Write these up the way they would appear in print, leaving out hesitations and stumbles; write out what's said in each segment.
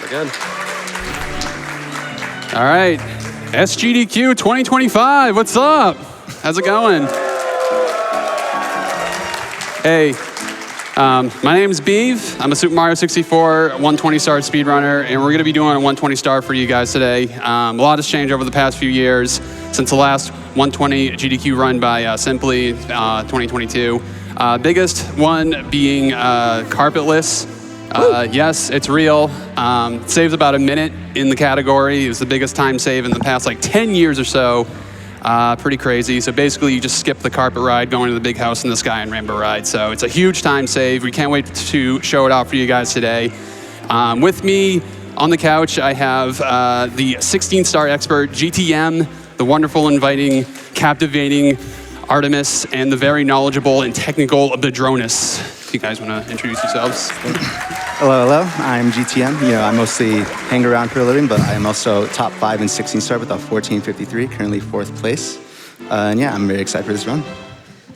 We're good. All right, SGDQ 2025, what's up? How's it going? Hey, my name's Beeve. I'm a Super Mario 64 120-star speedrunner, and we're gonna be doing a 120-star for you guys today. A lot has changed over the past few years since the last 120 GDQ run by Simply 2022. Biggest one being carpetless. Yes, it's real. It saves about a minute in the category. It was the biggest time save in the past like 10 years or so. Pretty crazy. So basically you just skip the carpet ride, going to the big house in the sky and rainbow ride. So it's a huge time save. We can't wait to show it out for you guys today. With me on the couch, I have the 16-star expert GTM, the wonderful, inviting, captivating Artemis, and the very knowledgeable and technical Badroenis. If you guys want to introduce yourselves. Hello. I'm GTM. I mostly hang around for a living, but I am also top 5 in 16-star with a 1453, currently 4th place. And yeah, I'm very excited for this run.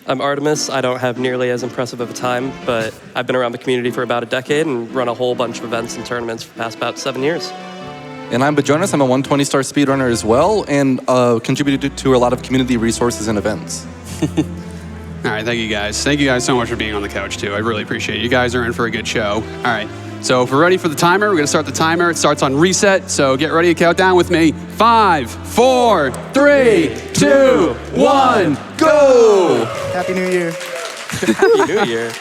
I'm Artemis. I don't have nearly as impressive of a time, but I've been around the community for about a decade and run a whole bunch of events and tournaments for the past about 7 years. And I'm Badroenis. I'm a 120-star speedrunner as well, and contributed to a lot of community resources and events. All right, thank you guys. Thank you guys so much for being on the couch too. I really appreciate it. You guys are in for a good show. All right, so if we're ready for the timer, we're gonna start the timer. It starts on reset, so get ready to count down with me. 5, 4, 3, 2, 1, go! Happy New Year. Happy New Year.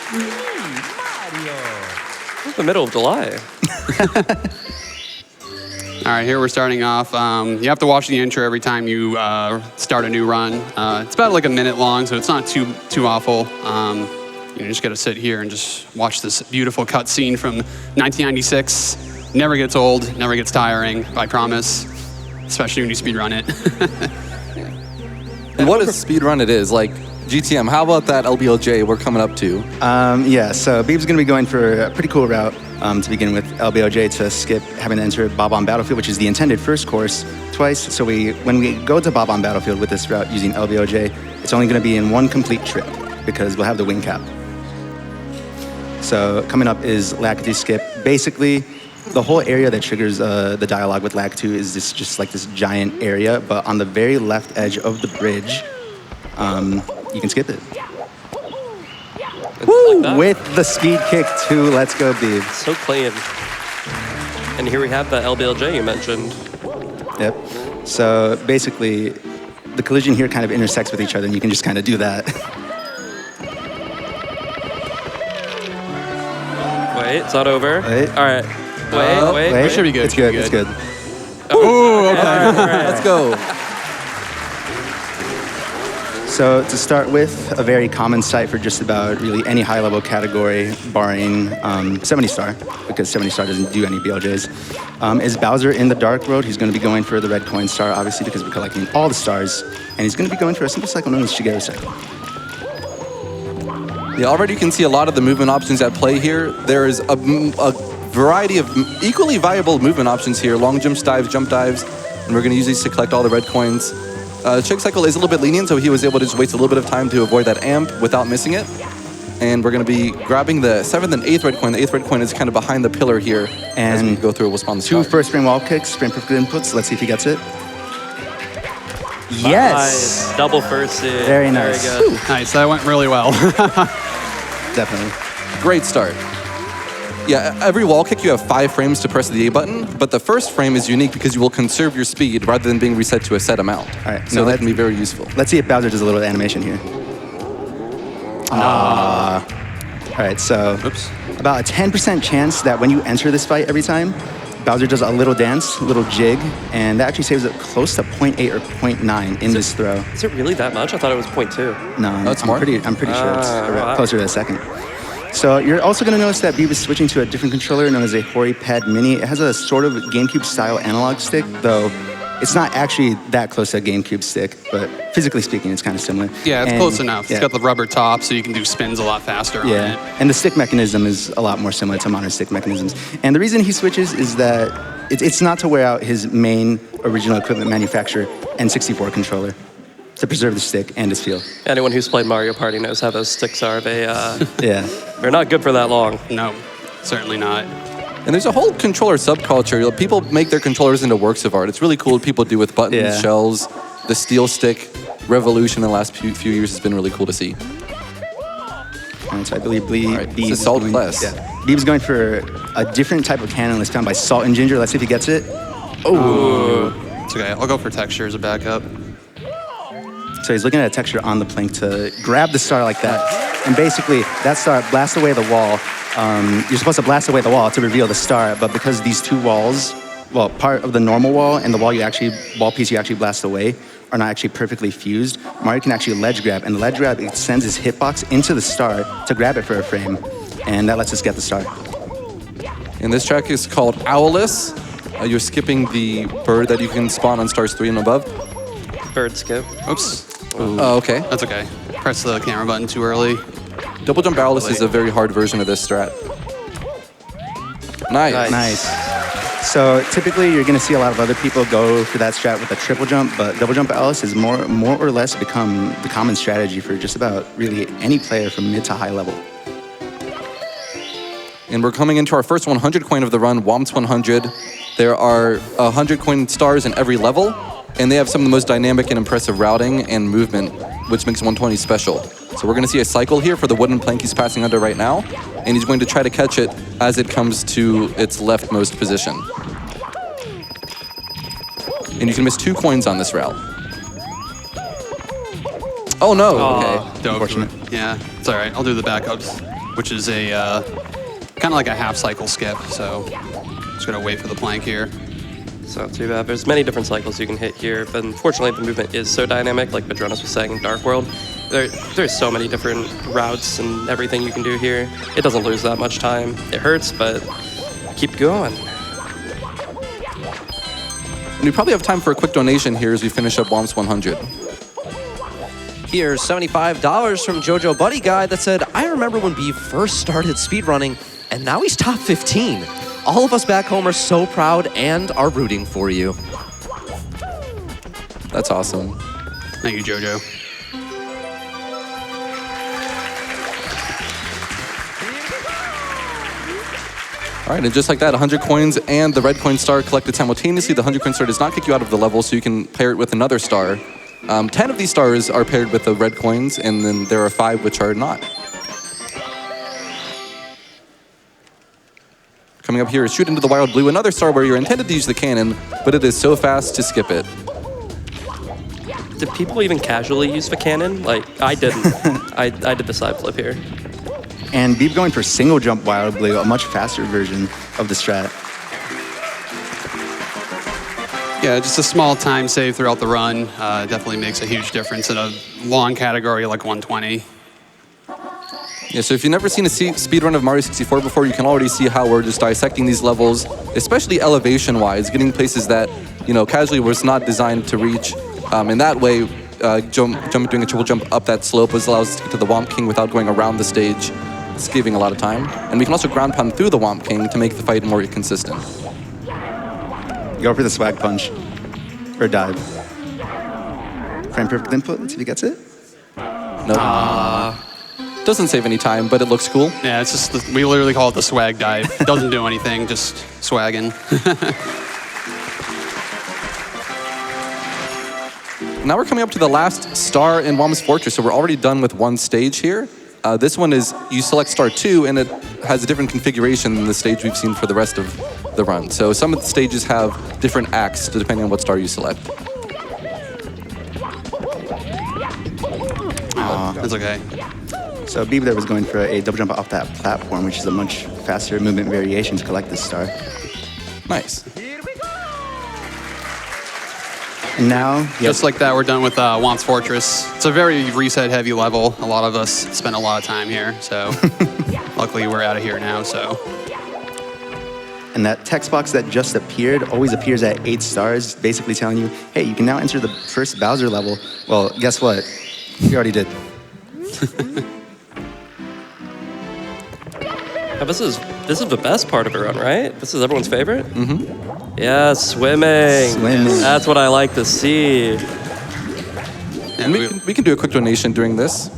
It's the middle of July. All right, here we're starting off. You have to watch the intro every time you start a new run. It's about like a minute long, so it's not too awful. You just gotta sit here and just watch this beautiful cutscene from 1996. Never gets old, never gets tiring, I promise. Especially when you speedrun it. And what a speedrun it is. Like, GTM, how about that LBLJ we're coming up to? Yeah, so Beeve's going to be going for a pretty cool route to begin with. LBOJ to skip having to enter Bob on Battlefield, which is the intended first course, twice. So when we go to Bob on Battlefield with this route using LBOJ, it's only going to be in one complete trip because we'll have the wing cap. So coming up is Lakitu skip. Basically, the whole area that triggers the dialogue with Lakitu is just like this giant area, but on the very left edge of the bridge, you can skip it. Woo! Like with the speed kick too. Let's go, Beeve. So clean. And here we have the LBLJ you mentioned. Yep. So basically, the collision here kind of intersects with each other, and you can just kind of do that. Wait, it's not over. Wait. All right. Wait. It should be good. It's good. It's good. Oh, okay. All right. Let's go. So to start with, a very common sight for just about really any high-level category, barring 70-star, because 70-star doesn't do any BLJs, is Bowser in the Dark Road. He's going to be going for the red coin star, obviously, because we're collecting all the stars, and he's going to be going for a simple cycle known as Shigeru cycle. Yeah, already you can see a lot of the movement options at play here. There is a variety of equally viable movement options here. Long jumps, dives, jump dives, and we're going to use these to collect all the red coins. Chick cycle is a little bit lenient, so he was able to just waste a little bit of time to avoid that amp without missing it. And we're going to be grabbing the 7th and 8th red coin. The 8th red coin is kind of behind the pillar here. And as we go through, we'll spawn the 2 star. first sprint wall kicks, sprint perfect inputs. Let's see if he gets it. Yes! Nice. Double first. Very nice. Very good. Nice, that went really well. Definitely. Great start. Yeah, every wall kick you have 5 frames to press the A button, but the first frame is unique because you will conserve your speed rather than being reset to a set amount. All right, so that can be very useful. Let's see if Bowser does a little animation here. All right, so about a 10% chance that when you enter this fight every time, Bowser does a little dance, a little jig, and that actually saves it close to 0.8 or 0.9 in this throw. Is it really that much? I thought it was 0.2. No, I'm pretty sure it's closer to a second. So you're also going to notice that Beeve is switching to a different controller known as a Hori Pad Mini. It has a sort of GameCube-style analog stick, though it's not actually that close to a GameCube stick, but physically speaking, it's kind of similar. Yeah, it's close enough. It's got the rubber top, so you can do spins a lot faster on it. And the stick mechanism is a lot more similar to modern stick mechanisms. And the reason he switches is that it's not to wear out his main original equipment manufacturer N64 controller, to preserve the stick and its feel. Anyone who's played Mario Party knows how those sticks are. They're Yeah. not good for that long. No, certainly not. And there's a whole controller subculture. People make their controllers into works of art. It's really cool what people do with buttons, Yeah. shells. The steel stick revolution in the last few years has been really cool to see. And so I believe Right, it's Assault Class. Beeve's going for a different type of cannon that's found by Salt and Ginger. Let's see if he gets it. It's okay. I'll go for texture as a backup. So he's looking at a texture on the plank to grab the star like that. And basically, that star blasts away the wall. You're supposed to blast away the wall to reveal the star, but because these two walls, well, part of the normal wall and the wall piece you actually blast away are not actually perfectly fused, Mario can actually ledge grab, and the ledge grab extends his hitbox into the star to grab it for a frame, and that lets us get the star. And this track is called Owless. You're skipping the bird that you can spawn on stars 3 and above. Bird skip. Oops. Oh, okay. That's okay. Press the camera button too early. Double jump Owless is a very hard version of this strat. Nice. Nice. So typically you're going to see a lot of other people go for that strat with a triple jump, but double jump Alice has more or less become the common strategy for just about really any player from mid to high level. And we're coming into our first 100 coin of the run, Womps 100. There are 100 coin stars in every level, and they have some of the most dynamic and impressive routing and movement, which makes 120 special. So we're going to see a cycle here for the wooden plank he's passing under right now, and he's going to try to catch it as it comes to its leftmost position. And you can miss 2 coins on this route. Oh no, okay. Dope. Unfortunate. Yeah, it's all right. I'll do the backups, which is a kind of like a half cycle skip. So just gonna wait for the plank here. It's not too bad. There's many different cycles you can hit here, but unfortunately the movement is so dynamic, like Badroenis was saying in Dark World. There's so many different routes and everything you can do here. It doesn't lose that much time. It hurts, but keep going. And we probably have time for a quick donation here as we finish up Womps 100. Here's $75 from JoJo Buddy Guy that said, I remember when Beeve first started speedrunning, and now he's top 15. All of us back home are so proud and are rooting for you. That's awesome. Thank you, JoJo. All right, and just like that, 100 coins and the red coin star collected simultaneously. The 100 coin star does not kick you out of the level, so you can pair it with another star. 10 of these stars are paired with the red coins, and then there are 5 which are not. Coming up here is Shoot Into the Wild Blue, another star where you're intended to use the cannon, but it is so fast to skip it. Did people even casually use the cannon? Like, I didn't. I did the side flip here. And Beeve going for single jump Wild Blue, a much faster version of the strat. Yeah, just a small time save throughout the run definitely makes a huge difference in a long category like 120. Yeah, so if you've never seen a speedrun of Mario 64 before, you can already see how we're just dissecting these levels, especially elevation-wise, getting places that, you know, casually was not designed to reach. In that way, doing a triple jump up that slope allows us to get to the Womp King without going around the stage, saving a lot of time. And we can also ground pound through the Womp King to make the fight more consistent. Go for the swag punch or dive. Frame perfect input, let's see if he gets it. Nope. Doesn't save any time, but it looks cool. Yeah, it's just, we literally call it the swag dive. It doesn't do anything, just swagging. Now we're coming up to the last star in Wom's Fortress, so we're already done with one stage here. This one is, you select star 2, and it has a different configuration than the stage we've seen for the rest of the run. So some of the stages have different acts depending on what star you select. That's okay. So Beeve there was going for a double jump off that platform, which is a much faster movement variation to collect this star. Nice. And now, Just like that, we're done with Wom's Fortress. It's a very reset-heavy level. A lot of us spend a lot of time here, so luckily we're out of here now, so. and that text box that just appeared always appears at 8 stars, basically telling you, hey, you can now enter the first Bowser level. Well, guess what? You already did. Now, this is the best part of a run, right? This is everyone's favorite? Mm-hmm. Yeah, swimming. Swimming. That's what I like to see. And we can do a quick donation during this.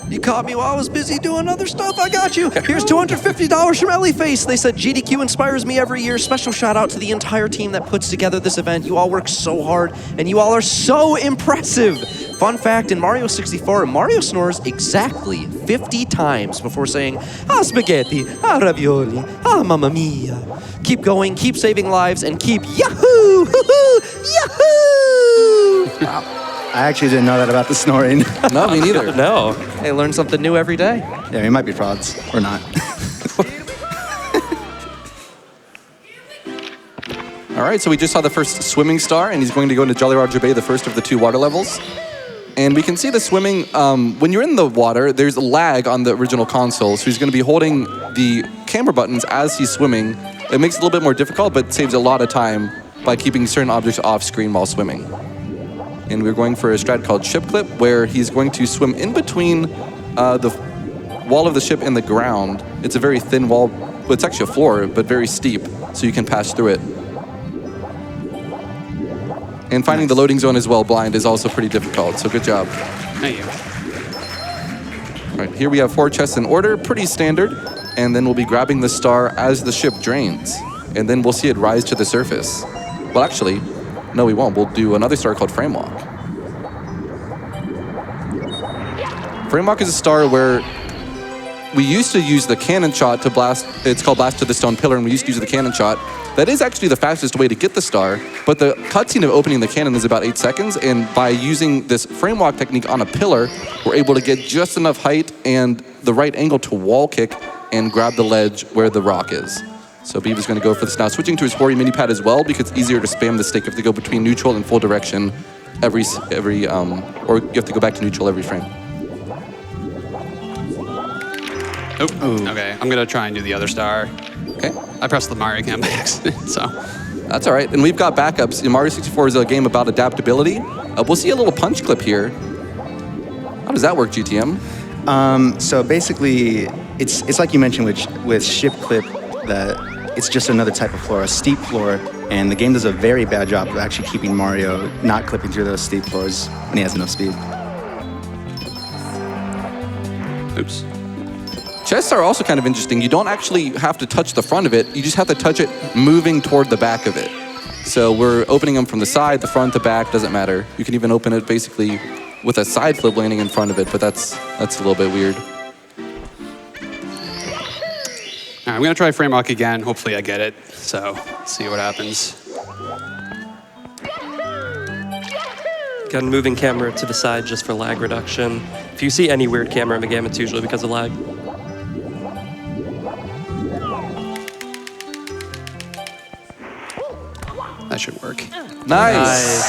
You caught me while I was busy doing other stuff. I got you. Here's $250 from Ellieface. They said GDQ inspires me every year. Special shout out to the entire team that puts together this event. You all work so hard, and you all are so impressive. Fun fact, in Mario 64, Mario snores exactly 50 times before saying, ah, spaghetti, ah, ravioli, ah, mamma mia. Keep going, keep saving lives, and keep yahoo! Yahoo! Wow. I actually didn't know that about the snoring. No, me neither. No. They learn something new every day. Yeah, we might be frauds, or not. All right, so we just saw the first swimming star, and he's going to go into Jolly Roger Bay, the first of the 2 water levels. And we can see the swimming, when you're in the water, there's a lag on the original console, so he's going to be holding the camera buttons as he's swimming. It makes it a little bit more difficult, but saves a lot of time by keeping certain objects off screen while swimming. And we're going for a strat called ship clip, where he's going to swim in between the wall of the ship and the ground. It's a very thin wall, well, it's actually a floor, but very steep, so you can pass through it. And finding the loading zone as well blind is also pretty difficult, so good job. Thank you. All right, here we have 4 chests in order, pretty standard, and then we'll be grabbing the star as the ship drains, and then we'll see it rise to the surface. Well, actually, no, we won't. We'll do another star called Frame Walk. Frame Walk is a star where we used to use the cannon shot to blast. It's called Blast to the Stone Pillar, and we used to use the cannon shot. That is actually the fastest way to get the star, but the cutscene of opening the cannon is about 8 seconds, and by using this frame walk technique on a pillar, we're able to get just enough height and the right angle to wall kick and grab the ledge where the rock is. So Beeve is going to go for this now, switching to his Hori mini pad as well, because it's easier to spam the stick if they go between neutral and full direction or you have to go back to neutral every frame. Oh, okay. I'm gonna try and do the other star. Okay. I pressed the Mario cam by accident, so. That's all right, and we've got backups. Mario 64 is a game about adaptability. We'll see a little punch clip here. How does that work, GTM? So basically, it's like you mentioned with ship clip, that it's just another type of floor, a steep floor, and the game does a very bad job of actually keeping Mario not clipping through those steep floors when he has enough speed. Oops. Chests are also kind of interesting. You don't actually have to touch the front of it. You just have to touch it moving toward the back of it. So we're opening them from the side, the front, the back, doesn't matter. You can even open it basically with a side flip landing in front of it, but that's a little bit weird. All right, I'm gonna try frame walk again. Hopefully I get it. So, see what happens. Got a moving camera to the side just for lag reduction. If you see any weird camera in the game, it's usually because of lag. That should work. Nice.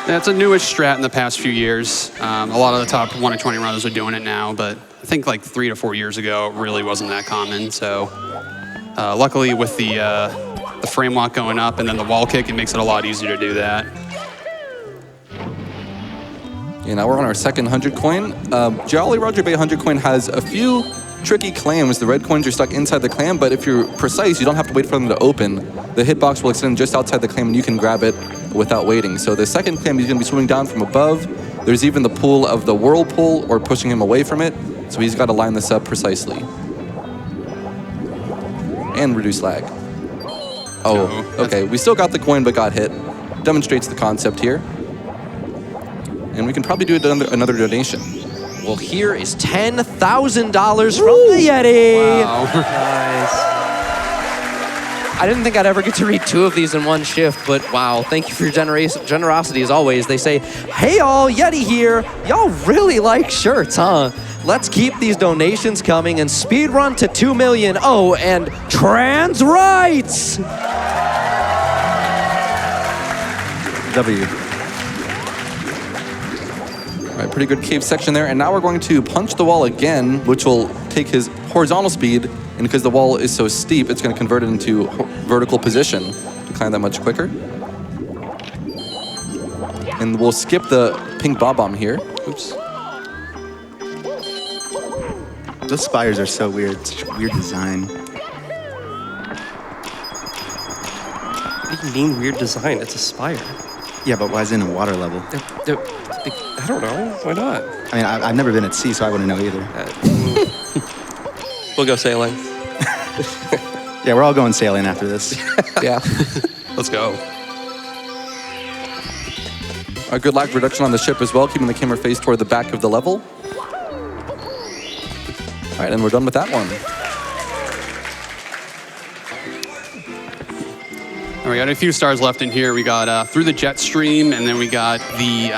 Yeah, it's a newish strat in the past few years. A lot of the top 1 in 20 runners are doing it now, but I think like 3 to 4 years ago, it really wasn't that common. So luckily with the frame walk going up and then the wall kick, it makes it a lot easier to do that. Yeah, now we're on our second 100 coin. Jolly Roger Bay 100 coin has a few tricky clams. The red coins are stuck inside the clam, but if you're precise, you don't have to wait for them to open. The hitbox will extend just outside the clam and you can grab it without waiting. So the second clam, he's gonna be swimming down from above. There's even the pool of the whirlpool or pushing him away from it. So he's gotta line this up precisely. And reduce lag. Oh, okay, we still got the coin but got hit. Demonstrates the concept here. And we can probably do another donation. Well, here is $10,000 from the Yeti. Wow. Nice. I didn't think I'd ever get to read 2 of these in one shift, but wow, thank you for your generosity as always. They say, hey all, Yeti here. Y'all really like shirts, huh? Let's keep these donations coming and speedrun to 2 million. Oh, and trans rights. W. All right, pretty good cave section there. And now we're going to punch the wall again, which will take his horizontal speed. And because the wall is so steep, it's going to convert it into vertical position to climb that much quicker. And we'll skip the pink bomb here. Oops. Those spires are so weird. Such a weird design. What do you mean weird design? It's a spire. Yeah, but why is it in a water level? I don't know. Why not? I mean, I've never been at sea, so I wouldn't know either. We'll go sailing. Yeah, we're all going sailing after this. Yeah. Let's go. A good lag reduction on the ship as well, keeping the camera face toward the back of the level. All right, and we're done with that one. And we got a few stars left in here. We got through the jet stream, and then we got the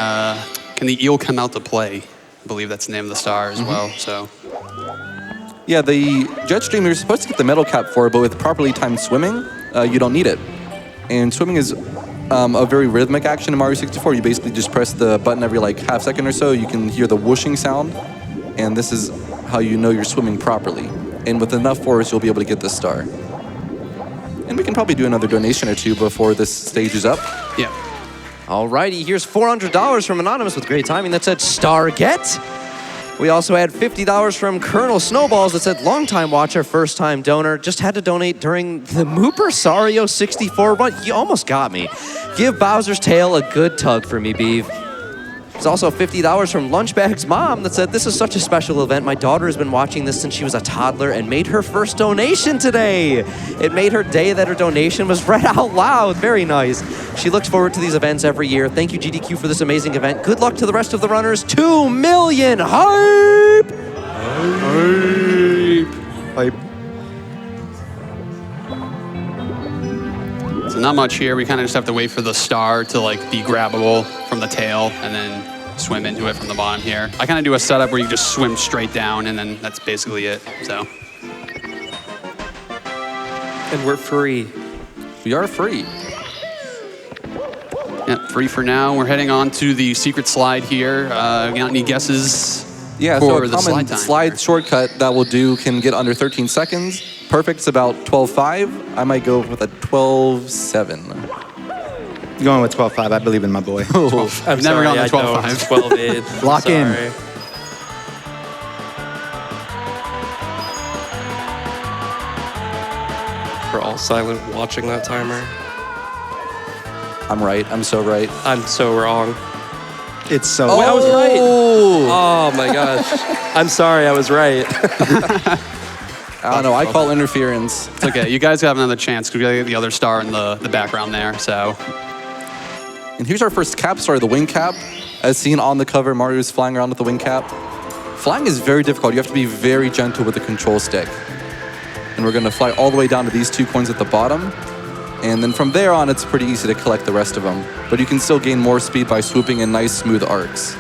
can the eel come out to play? I believe that's the name of the star as well. So Yeah, the jet stream you're supposed to get the metal cap for, but with properly timed swimming, you don't need it. And swimming is a very rhythmic action in Mario 64. You basically just press the button every like half second or so. You can hear the whooshing sound, and this is how you know you're swimming properly. And with enough force, you'll be able to get this star. And we can probably do another donation or two before this stage is up. yeah. Alrighty, here's $400 from Anonymous with great timing that said Star Get. We also had $50 from Colonel Snowballs that said longtime watcher, first time donor. Just had to donate during the Mooper Sario 64 run. You almost got me. Give Bowser's tail a good tug for me, Beeve. There's also $50 from Lunchbag's mom that said, this is such a special event. My daughter has been watching this since she was a toddler and made her first donation today. It made her day that her donation was read out loud. Very nice. She looks forward to these events every year. Thank you, GDQ, for this amazing event. Good luck to the rest of the runners. 2 million hype! Hype. So not much here. We kind of just have to wait for the star to like be grabbable from the tail and then swim into it from the bottom here. I kind of do a setup where you just swim straight down and then that's basically it. So And we're free. We are free. yeah, free for now. We're heading on to the secret slide here. Got any guesses? Yeah, for so a the common time slide here? shortcut that will do can get under 13 seconds. Perfect's about 12.5. I might go with a 12.7. Going with 12.5. I believe in my boy. I'm never sorry, gotten I the don't. 12.5. 12.8. Lock in. Sorry. We're all silent watching that timer. I'm right. I'm so right. I'm so wrong. It's so. Wait, I was right. Oh my gosh. I'm sorry, I was right. I don't know. I call interference. It's okay. You guys have another chance because we got to get the other star in the background there. So And here's our first cap star, the wing cap. As seen on the cover, Mario's flying around with the wing cap. Flying is very difficult. You have to be very gentle with the control stick. And we're going to fly all the way down to these 2 coins at the bottom. And then from there on, it's pretty easy to collect the rest of them. But you can still gain more speed by swooping in nice, smooth arcs.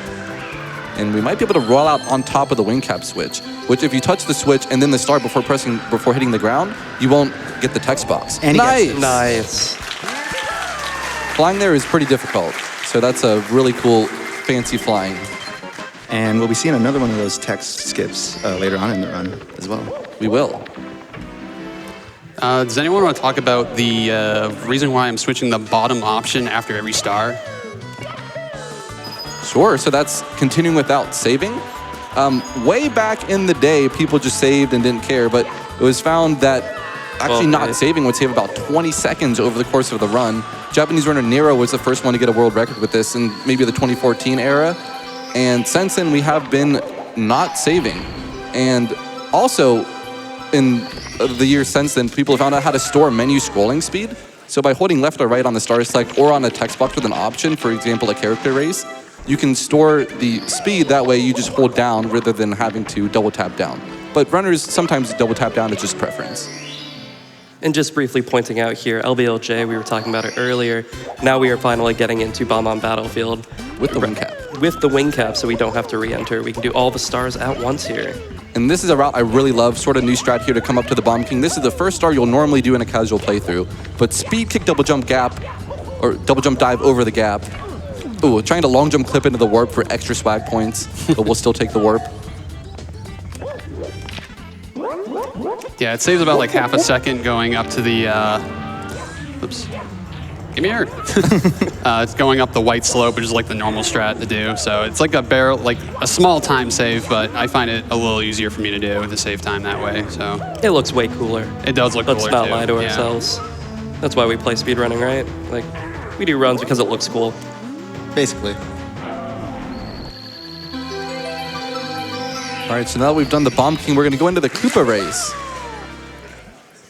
And we might be able to roll out on top of the wing cap switch, which if you touch the switch and then the star before hitting the ground, you won't get the text box. And nice! Nice. Flying there is pretty difficult. So that's a really cool, fancy flying. And we'll be seeing another one of those text skips later on in the run as well. We will. does anyone want to talk about the reason why I'm switching the bottom option after every star? Sure, so that's continuing without saving. Way back in the day, people just saved and didn't care, but it was found that actually not saving would save about 20 seconds over the course of the run. Japanese runner Nero was the first one to get a world record with this in maybe the 2014 era. And since then, we have been not saving. And also, in the years since then, people have found out how to store menu scrolling speed. So by holding left or right on the star select or on a text box with an option, for example, a character race, you can store the speed. That way you just hold down rather than having to double tap down. But runners sometimes double tap down, it's just preference. And just briefly pointing out here, LBLJ, we were talking about it earlier. Now we are finally getting into Bomb on Battlefield. With the wing cap. With the wing cap, so we don't have to re-enter. We can do all the stars at once here. And this is a route I really love, sort of new strat here to come up to the Bomb King. This is the first star you'll normally do in a casual playthrough. But speed kick double jump gap, or double jump dive over the gap. Ooh, trying to long jump clip into the warp for extra swag points, but we'll still take the warp. Yeah, it saves about like half a second going up to the, oops, give me here. It's going up the white slope, which is like the normal strat to do. So it's like a small time save, but I find it a little easier for me to do to save time that way. So It looks way cooler. it does look Let's cooler not too. lie to Yeah. ourselves. That's why we play speedrunning, right? Like, we do runs because it looks cool. Basically. All right, so now that we've done the Bomb King, we're going to go into the Koopa race.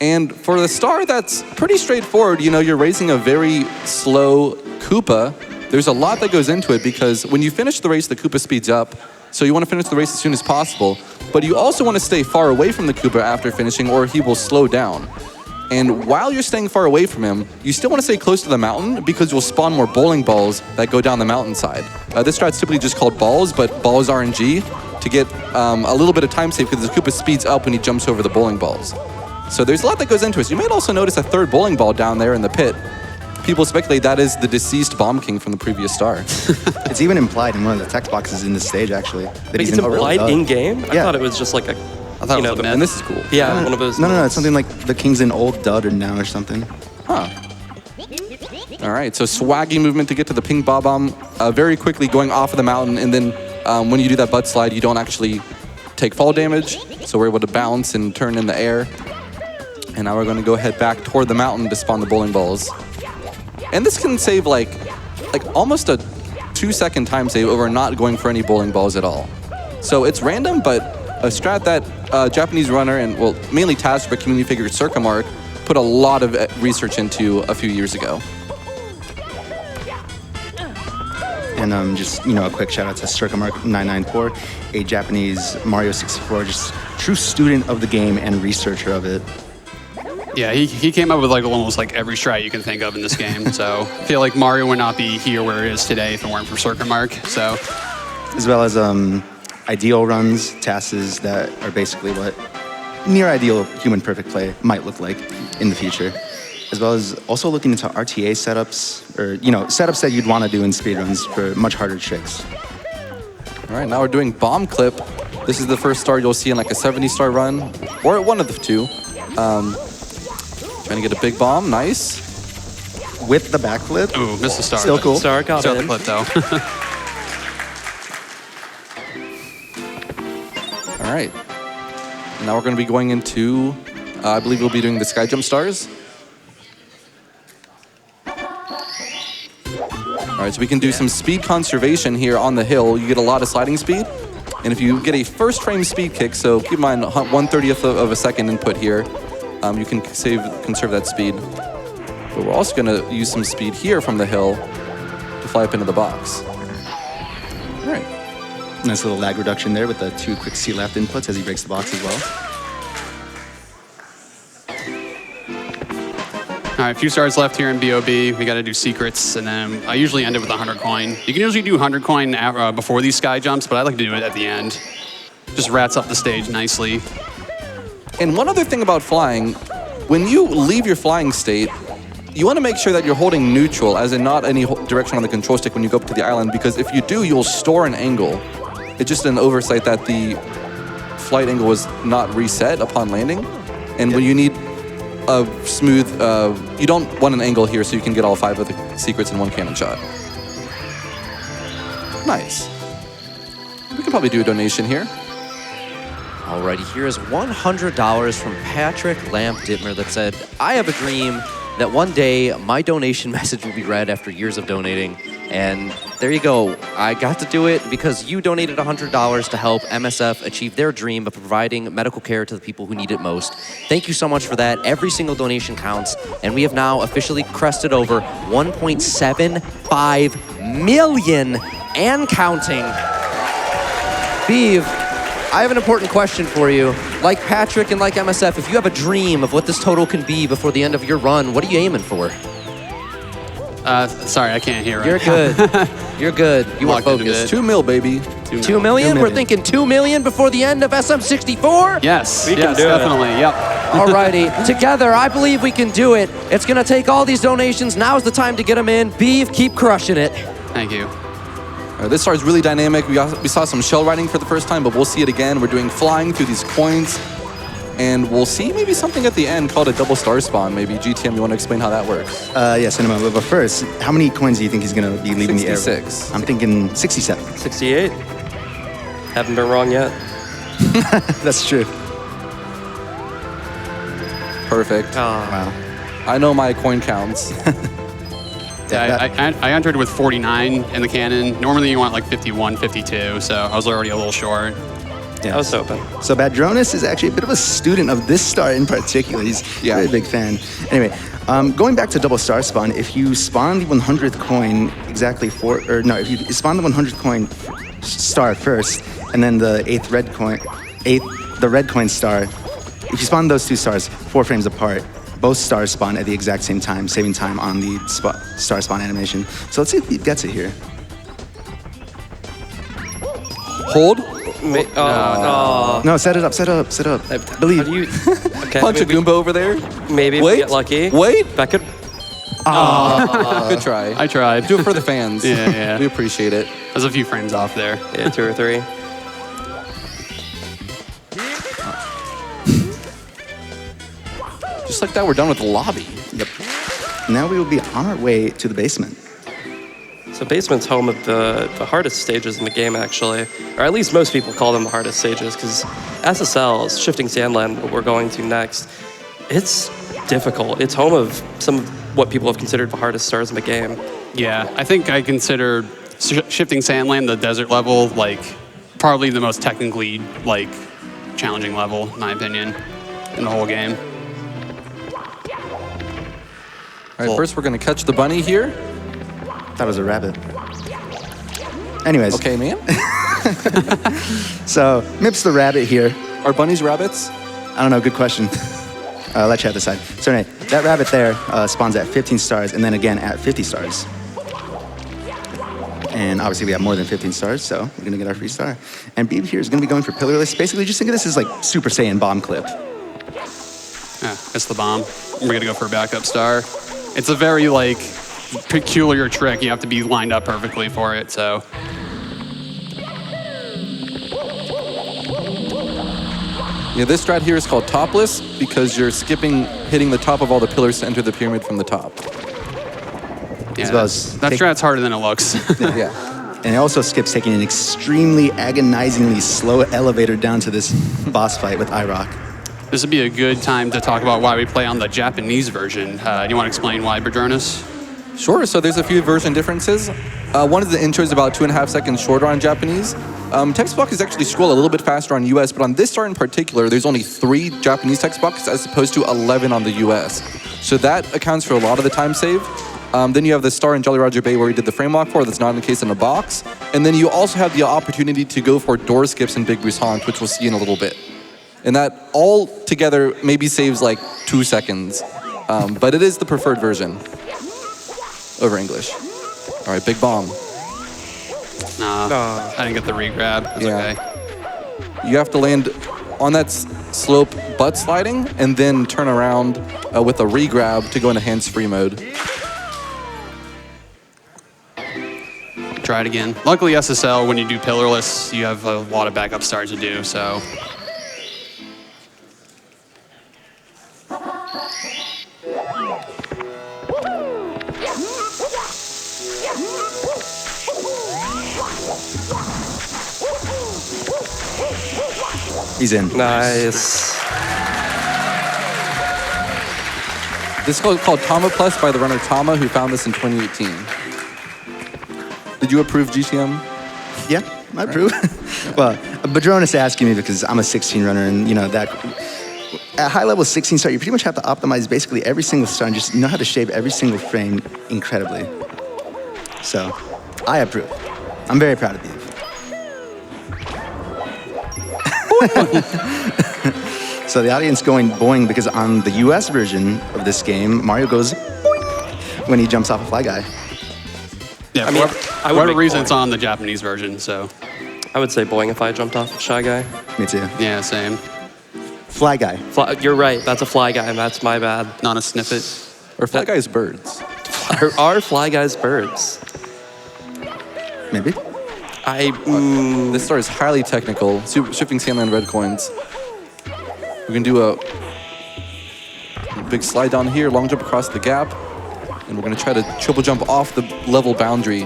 And for the star, that's pretty straightforward. You know, you're racing a very slow Koopa. There's a lot that goes into it because when you finish the race, the Koopa speeds up. So you want to finish the race as soon as possible. But you also want to stay far away from the Koopa after finishing or he will slow down. And while you're staying far away from him, you still want to stay close to the mountain because you'll spawn more bowling balls that go down the mountainside. This strat's typically just called balls, but balls RNG to get a little bit of time save because the Koopa speeds up when he jumps over the bowling balls. So there's a lot that goes into it. You might also notice a third bowling ball down there in the pit. People speculate that is the deceased Bomb King from the previous star. It's even implied in one of the text boxes in the stage, actually. That It's implied in-game? I Yeah. thought it was just like a, I thought it was a myth. And this is cool. yeah, one of those. No, it's something like the king's an old dud or now or something. Huh. All right, so swaggy movement to get to the ping bob bomb, very quickly going off of the mountain, and then when you do that butt slide, you don't actually take fall damage, so we're able to bounce and turn in the air. And now we're going to go head back toward the mountain to spawn the bowling balls. And this can save like almost a 2-second time save over not going for any bowling balls at all. So it's random, but a strat that Japanese runner and, well, mainly Task, but community figure Circumark put a lot of research into a few years ago. And just, you know, a quick shout out to Circumark994, a Japanese Mario 64, just true student of the game and researcher of it. Yeah, he came up with like almost like every strat you can think of in this game. So I feel like Mario would not be here where it is today if it weren't for Circumark. So, As well as ideal runs, tasks that are basically what near ideal human perfect play might look like in the future. As well as also looking into RTA setups, or, you know, setups that you'd want to do in speedruns for much harder tricks. All right, now we're doing Bomb Clip. This is the first star you'll see in like a 70-star run, or one of the two. Trying to get a big bomb, nice. With the backflip. ooh, missed the star. Still but cool. Star got Still the in. clip though. All right. Now we're going to be going into, I believe we'll be doing the sky jump stars. All right, so we can do some speed conservation here on the hill. You get a lot of sliding speed. And if you get a first frame speed kick, so keep in mind 1/30th of a second input here, you can conserve that speed. But we're also going to use some speed here from the hill to fly up into the box. All right. Nice little lag reduction there with the 2 quick C left inputs as he breaks the box as well. All right, a few stars left here in BOB. We got to do secrets, and then I usually end it with 100 coin. You can usually do 100 coin before these sky jumps, but I like to do it at the end. Just rats up the stage nicely. And one other thing about flying, when you leave your flying state, you want to make sure that you're holding neutral, as in not any direction on the control stick when you go up to the island, because if you do, you'll store an angle. It's just an oversight that the flight angle was not reset upon landing. And when you need a smooth, you don't want an angle here so you can get all 5 of the secrets in one cannon shot. Nice. We could probably do a donation here. Alrighty, here is $100 from Patrick Lamp Dittmer that said, I have a dream that one day my donation message will be read after years of donating. And there you go. I got to do it because you donated $100 to help MSF achieve their dream of providing medical care to the people who need it most. Thank you so much for that. Every single donation counts. And we have now officially crested over 1.75 million and counting. Beeve, I have an important question for you. Like Patrick and like MSF, if you have a dream of what this total can be before the end of your run, what are you aiming for? Sorry, I can't hear right You're now. good. You're good. You want Locked into focus. it. 2 mil, baby. 2 million? We're thinking 2 million before the end of SM64? Yes, We can yes, do it. definitely, yep. Alrighty, together, I believe we can do it. It's gonna take all these donations. Now's the time to get them in. Beeve, keep crushing it. Thank you. This star is really dynamic. We saw some shell riding for the first time, but we'll see it again. We're doing flying through these coins. And we'll see maybe something at the end called a double star spawn. Maybe GTM, you want to explain how that works? Yes, in a moment. But first, how many coins do you think he's going to be leaving the air? 66. I'm thinking 67. 68. Haven't been wrong yet. That's true. Perfect. Wow. I know my coin counts. Yeah, I entered with 49 in the cannon. Normally you want like 51, 52, so I was already a little short. Yeah. I was hoping. So Badroenis is actually a bit of a student of this star in particular. He's a very big fan. Anyway, going back to double star spawn, if you spawn the 100th coin exactly if you spawn the 100th coin star first, and then the the red coin star, if you spawn those two stars 4 frames apart, both stars spawn at the exact same time, saving time on the star spawn animation. So let's see if he gets it here. Hold. No, set it up. Believe. How do you? Okay, Punch a Goomba over there. Maybe Wait. we get lucky. Wait. That could. Good try. I tried. Do it for the fans. Yeah. We appreciate it. There's a few frames off there. Yeah, 2 or 3. Just like that, we're done with the lobby. Yep. Now we will be on our way to the basement. So basement's home of the hardest stages in the game, actually. Or at least most people call them the hardest stages, because SSL's Shifting Sandland, what we're going to next, it's difficult. It's home of some of what people have considered the hardest stars in the game. Yeah, I think I consider Shifting Sandland, the desert level, like probably the most technically like challenging level, in my opinion, in the whole game. All right, first we're going to catch the bunny here. That was a rabbit. Anyways. Okay, man. So, Mips the rabbit here. Are bunnies rabbits? I don't know, good question. I'll let you decide. So anyway, that rabbit there spawns at 15 stars and then again at 50 stars. And obviously we have more than 15 stars, so we're gonna get our free star. And Beeve here is gonna be going for Pillarless. Basically, just think of this as like Super Saiyan bomb clip. Yeah, it's the bomb. We're gonna go for a backup star. It's a very like peculiar trick. You have to be lined up perfectly for it, so. Yeah, this strat here is called topless because you're hitting the top of all the pillars to enter the pyramid from the top. Yeah, As well as that strat's harder than it looks. Yeah. And it also skips taking an extremely agonizingly slow elevator down to this boss fight with IROC. This would be a good time to talk about why we play on the Japanese version. Do you want to explain why, Badroenis? Sure, so there's a few version differences. One of the intro is about 2.5 seconds shorter on Japanese. Text boxes actually scroll a little bit faster on US, but on this star in particular, there's only 3 Japanese text boxes as opposed to 11 on the US. So that accounts for a lot of the time saved. Then you have the star in Jolly Roger Bay where we did the frame walk for, that's not encased in a box. And then you also have the opportunity to go for door skips in Big Bruce Honk, which we'll see in a little bit. And that all together maybe saves like 2 seconds. But it is the preferred version over English. All right, big bomb. Nah, I didn't get the re-grab. That's okay. You have to land on that slope butt sliding and then turn around with a re-grab to go into hands-free mode. Try it again. Luckily, SSL, when you do pillarless, you have a lot of backup stars to do, so. He's in. Nice. This is called Tama Plus by the runner Tama, who found this in 2018. Did you approve GTM? Yeah, I approve. Well, Badroenis asking me because I'm a 16 runner, and you know that at high level 16 star, you pretty much have to optimize basically every single star and just know how to shape every single frame incredibly. So, I approve. I'm very proud of you. So the audience going boing because on the US version of this game, Mario goes boing when he jumps off a fly guy. Yeah, I mean, for I would whatever make reason, boing. it's on the Japanese version, so. I would say boing if I jumped off of Shy Guy. Me too. Yeah, same. Fly guy. You're right, that's a fly guy, and that's my bad. Not a snippet. Or Fly Guy's birds? Are fly guys birds? Maybe. This star is highly technical. Shifting Sandland red coins. We can do a big slide down here, long jump across the gap, and we're going to try to triple jump off the level boundary.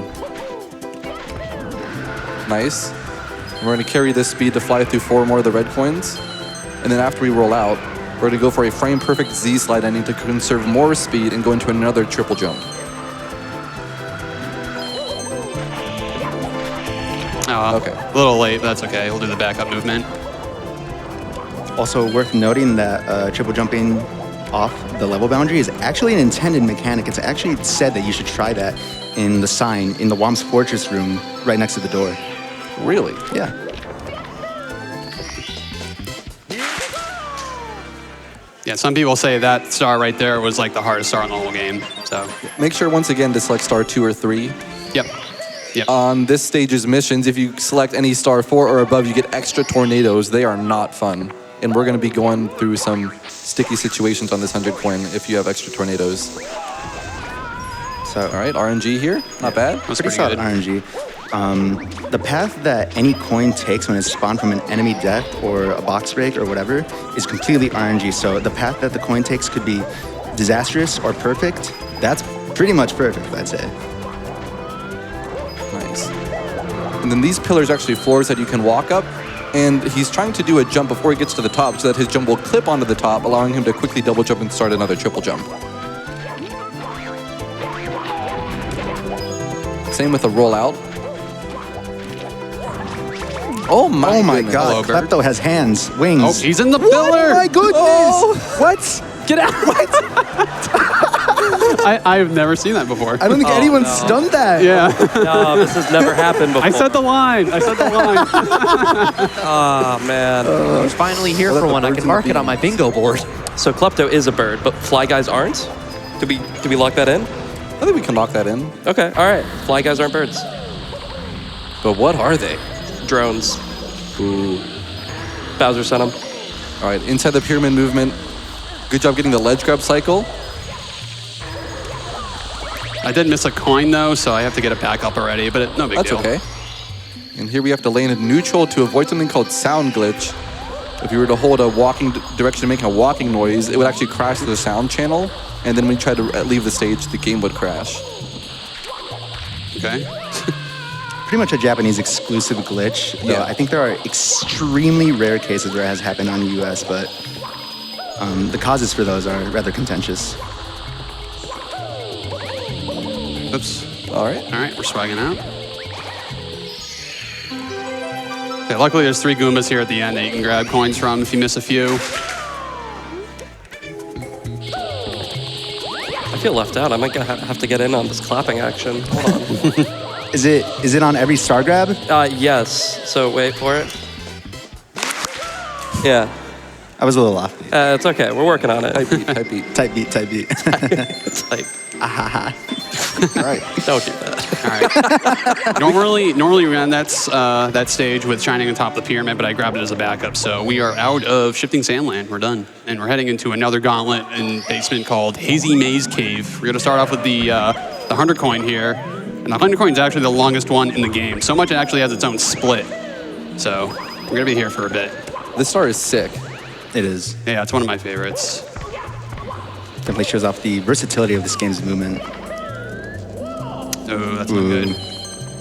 Nice. And we're going to carry this speed to fly through 4 more of the red coins. And then after we roll out, we're We're going to go for a frame-perfect Z slide ending to conserve more speed and go into another triple jump. Oh, Okay. A little late, but that's okay. We'll do the backup movement. Also worth noting that triple jumping off the level boundary is actually an intended mechanic. It's actually said that you should try that in the sign in the Wom's Fortress room right next to the door. Really? Yeah. Yeah, some people say that star right there was like the hardest star in the whole game. So, Make sure once again to select star 2 or 3. yep. Yep. On this stage's missions, if you select any star 4 or above, you get extra tornadoes. They are not fun. And we're going to be going through some sticky situations on this 100 coin if you have extra tornadoes. So, All right, RNG here. Not bad. That's pretty pretty solid good. RNG. The path that any coin takes when it's spawned from an enemy deck or a box break or whatever is completely RNG. So the path that the coin takes could be disastrous or perfect. That's pretty much perfect, I'd say. Nice. And then these pillars are actually floors that you can walk up. And he's trying to do a jump before he gets to the top so that his jump will clip onto the top, allowing him to quickly double jump and start another triple jump. Same with the rollout. Oh my goodness. God, Hello, bird. Klepto has hands, wings. Oh, he's in the pillar. Oh my goodness! Oh. What? Get out. I've never seen that before. I don't think anyone's done that. Yeah. No, this has never happened before. I said the line. Oh, man. He's finally here Well, for the one. I birds can and mark the it on my bingo board. So Klepto is a bird, but fly guys aren't? Did we lock that in? I think we can lock that in. Okay, all right. Fly guys aren't birds. But what are they? Drones. Ooh. Bowser sent them. All right, inside the pyramid movement. Good job getting the ledge grab cycle. I did miss a coin though, so I have to get it back up already, but no big That's deal. okay. And here we have to land in neutral to avoid something called sound glitch. If you were to hold a walking direction, making a walking noise, it would actually crash the sound channel. And then when you try to leave the stage, the game would crash. Okay. Pretty much a Japanese exclusive glitch. Though Yeah. I think there are extremely rare cases where it has happened on the US, but the causes for those are rather contentious. Oops. All right. All right, we're swagging out. Okay, luckily there's 3 Goombas here at the end that you can grab coins from if you miss a few. I feel left out. I might have to get in on this clapping action. Hold on. Is it on every star grab? Yes. So wait for it. Yeah. I was a little off. It's okay. We're working on it. Type beat, type beat. Type beat, type beat. It's like, All right. don't do that. All right. Normally we end that stage with shining on top of the pyramid, but I grabbed it as a backup. So we are out of Shifting Sandland. We're done, and we're heading into another gauntlet in basement called Hazy Maze Cave. We're gonna start off with the 100 coin here, and the 100 coin is actually the longest one in the game. So much it actually has its own split. So we're gonna be here for a bit. This star is sick. It is. Yeah, it's one of my favorites. Definitely shows off the versatility of this game's movement. Oh, that's not good.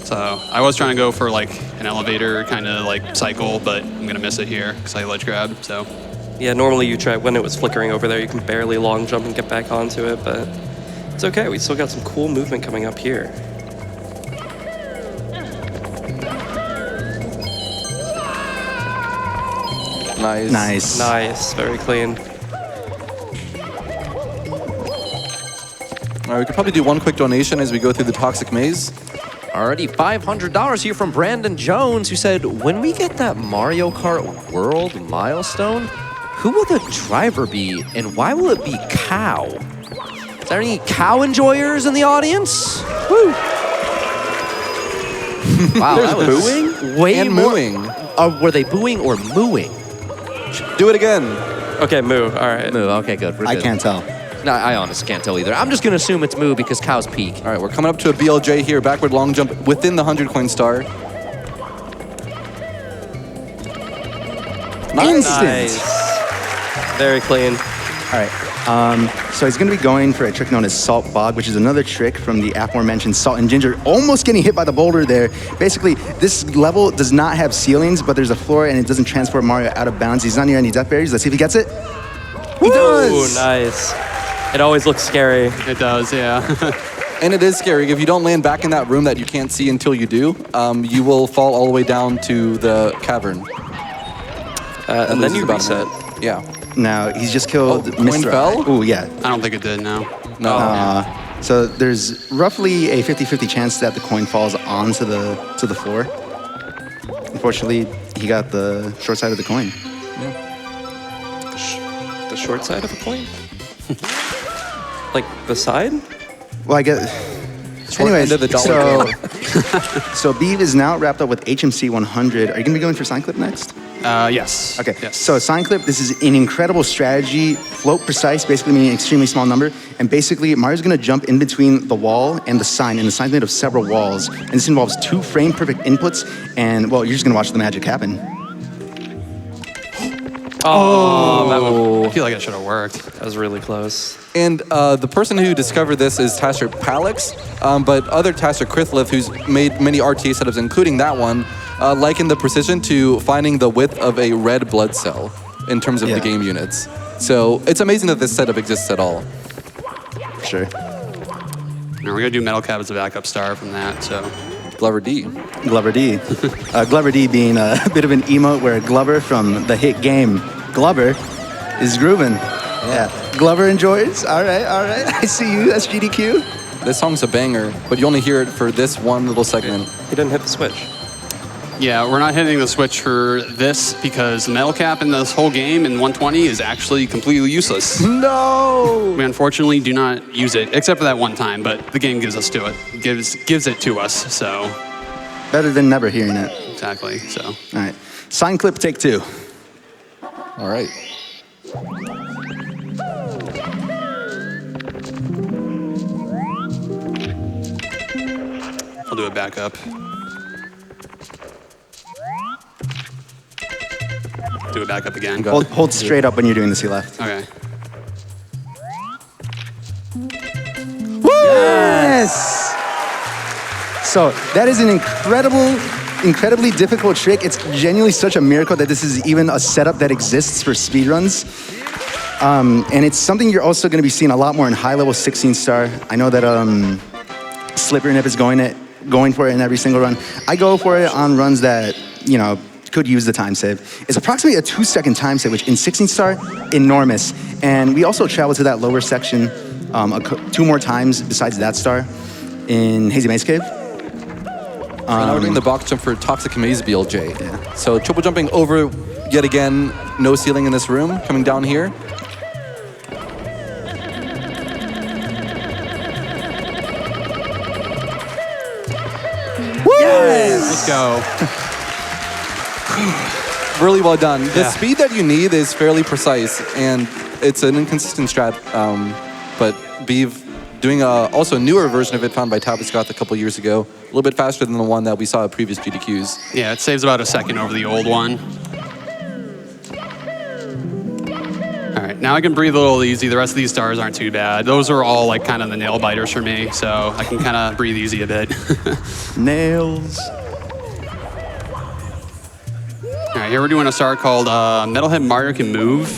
So I was trying to go for like an elevator kind of like cycle, but I'm gonna miss it here because I ledge grabbed. So Yeah, normally you try, when it was flickering over there, you can barely long jump and get back onto it, but it's okay. We still got some cool movement coming up here. Nice. Nice. Nice, very clean. All right, we could probably do one quick donation as we go through the toxic maze. Already $500 here from Brandon Jones, who said, when we get that Mario Kart World milestone, who will the driver be and why will it be cow? Is there any cow enjoyers in the audience? Woo! Wow, that was booing way and more. mooing. Were they booing or mooing? Do it again. Okay, moo. All right. Moo. Okay, good. We're I good. can't tell. No, I honestly can't tell either. I'm just gonna assume it's moo because cows peak. All right, we're coming up to a BLJ here, backward long jump within the 100 coin star. Instant. Nice. Very clean. All right. So he's going to be going for a trick known as Salt Bog, which is another trick from the aforementioned Salt and Ginger. Almost getting hit by the boulder there. Basically, this level does not have ceilings, but there's a floor, and it doesn't transport Mario out of bounds. He's not near any death barriers. Let's see if he gets it. He does! Ooh, nice. It always looks scary. It does, yeah. And it is scary. If you don't land back in that room that you can't see until you do, you will fall all the way down to the cavern. And then you about reset. Yeah. Now, he's just killed Oh, the coin fell? Ooh, yeah. I don't think it did, no. No. So there's roughly a 50-50 chance that the coin falls onto the floor. Unfortunately, he got the short side of the coin. The short side of a coin? Like the side? Well, I guess. Anyways, end of the dollar so beeve is now wrapped up with HMC 100. Are you gonna be going for sign clip next? Yes. Okay. Yes. So sign clip, this is an incredible strategy. Float precise, basically meaning extremely small number. And basically, Mario's gonna jump in between the wall and the sign, and the sign's made of several walls. And this involves 2 frame perfect inputs, and well, you're just gonna watch the magic happen. I feel like it should have worked. That was really close. And the person who discovered this is Tasser Palix, but other Tasser Krithliff, who's made many RTA setups, including that one, liken the precision to finding the width of a red blood cell in terms of the game units. So it's amazing that this setup exists at all. For sure. Now we're gonna do Metal Cap as a backup star from that, so. Glover D. Glover D. Glover D being a bit of an emote where Glover from the hit game Glover is grooving. Yeah. Glover enjoys. All right. I see you. That's GDQ. This song's a banger, but you only hear it for this one little segment. He didn't hit the switch. Yeah, we're not hitting the switch for this because the Metal Cap in this whole game in 120 is actually completely useless. No. We unfortunately do not use it, except for that one time, but the game gives it to us, so. Better than never hearing it. Exactly, so. All right. Sign clip, take 2. All right. I'll do a backup. Do a backup again. Hold straight up when you're doing the C left. Okay. Yes! So that is an incredibly difficult trick. It's genuinely such a miracle that this is even a setup that exists for speedruns. And it's something you're also going to be seeing a lot more in high-level 16-star. I know that Slippery Nip is going for it in every single run. I go for it on runs that, you know, could use the time save. It's approximately a 2-second time save, which in 16-star, enormous. And we also travel to that lower section 2 more times besides that star in Hazy Maze Cave. And now we're doing the box jump for Toxic Maze BLJ. Yeah. So triple jumping over, yet again, no ceiling in this room, coming down here. Yes! Let's go. Really well done. The speed that you need is fairly precise, and it's an inconsistent strat. But beeve doing also a newer version of it found by Tabascoth a couple years ago, a little bit faster than the one that we saw at previous GDQs. Yeah, it saves about a second over the old one. All right, now I can breathe a little easy. The rest of these stars aren't too bad. Those are all like kind of the nail biters for me, so I can kind of breathe easy a bit. Nails. All right, here we're doing a star called Metalhead Mario Can Move,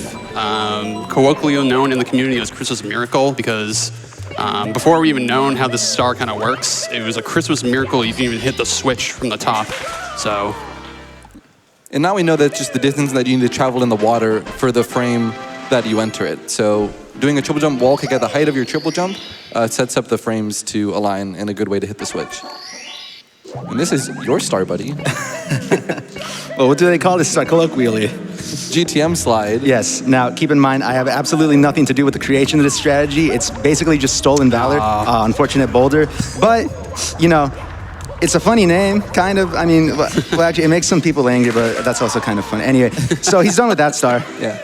colloquially known in the community as Christmas Miracle, because before we even known how this star kind of works, it was a Christmas miracle you can even hit the switch from the top, so. And now we know that just the distance that you need to travel in the water for the frame that you enter it. So doing a triple jump wall kick at the height of your triple jump sets up the frames to align in a good way to hit the switch. And this is your star, buddy. Well, what do they call this star colloquially? GTM slide. Yes. Now, keep in mind, I have absolutely nothing to do with the creation of this strategy. It's basically just stolen valor, unfortunate boulder. But, you know, it's a funny name, kind of. I mean, well, actually, it makes some people angry, but that's also kind of funny. Anyway, so he's done with that star. Yeah.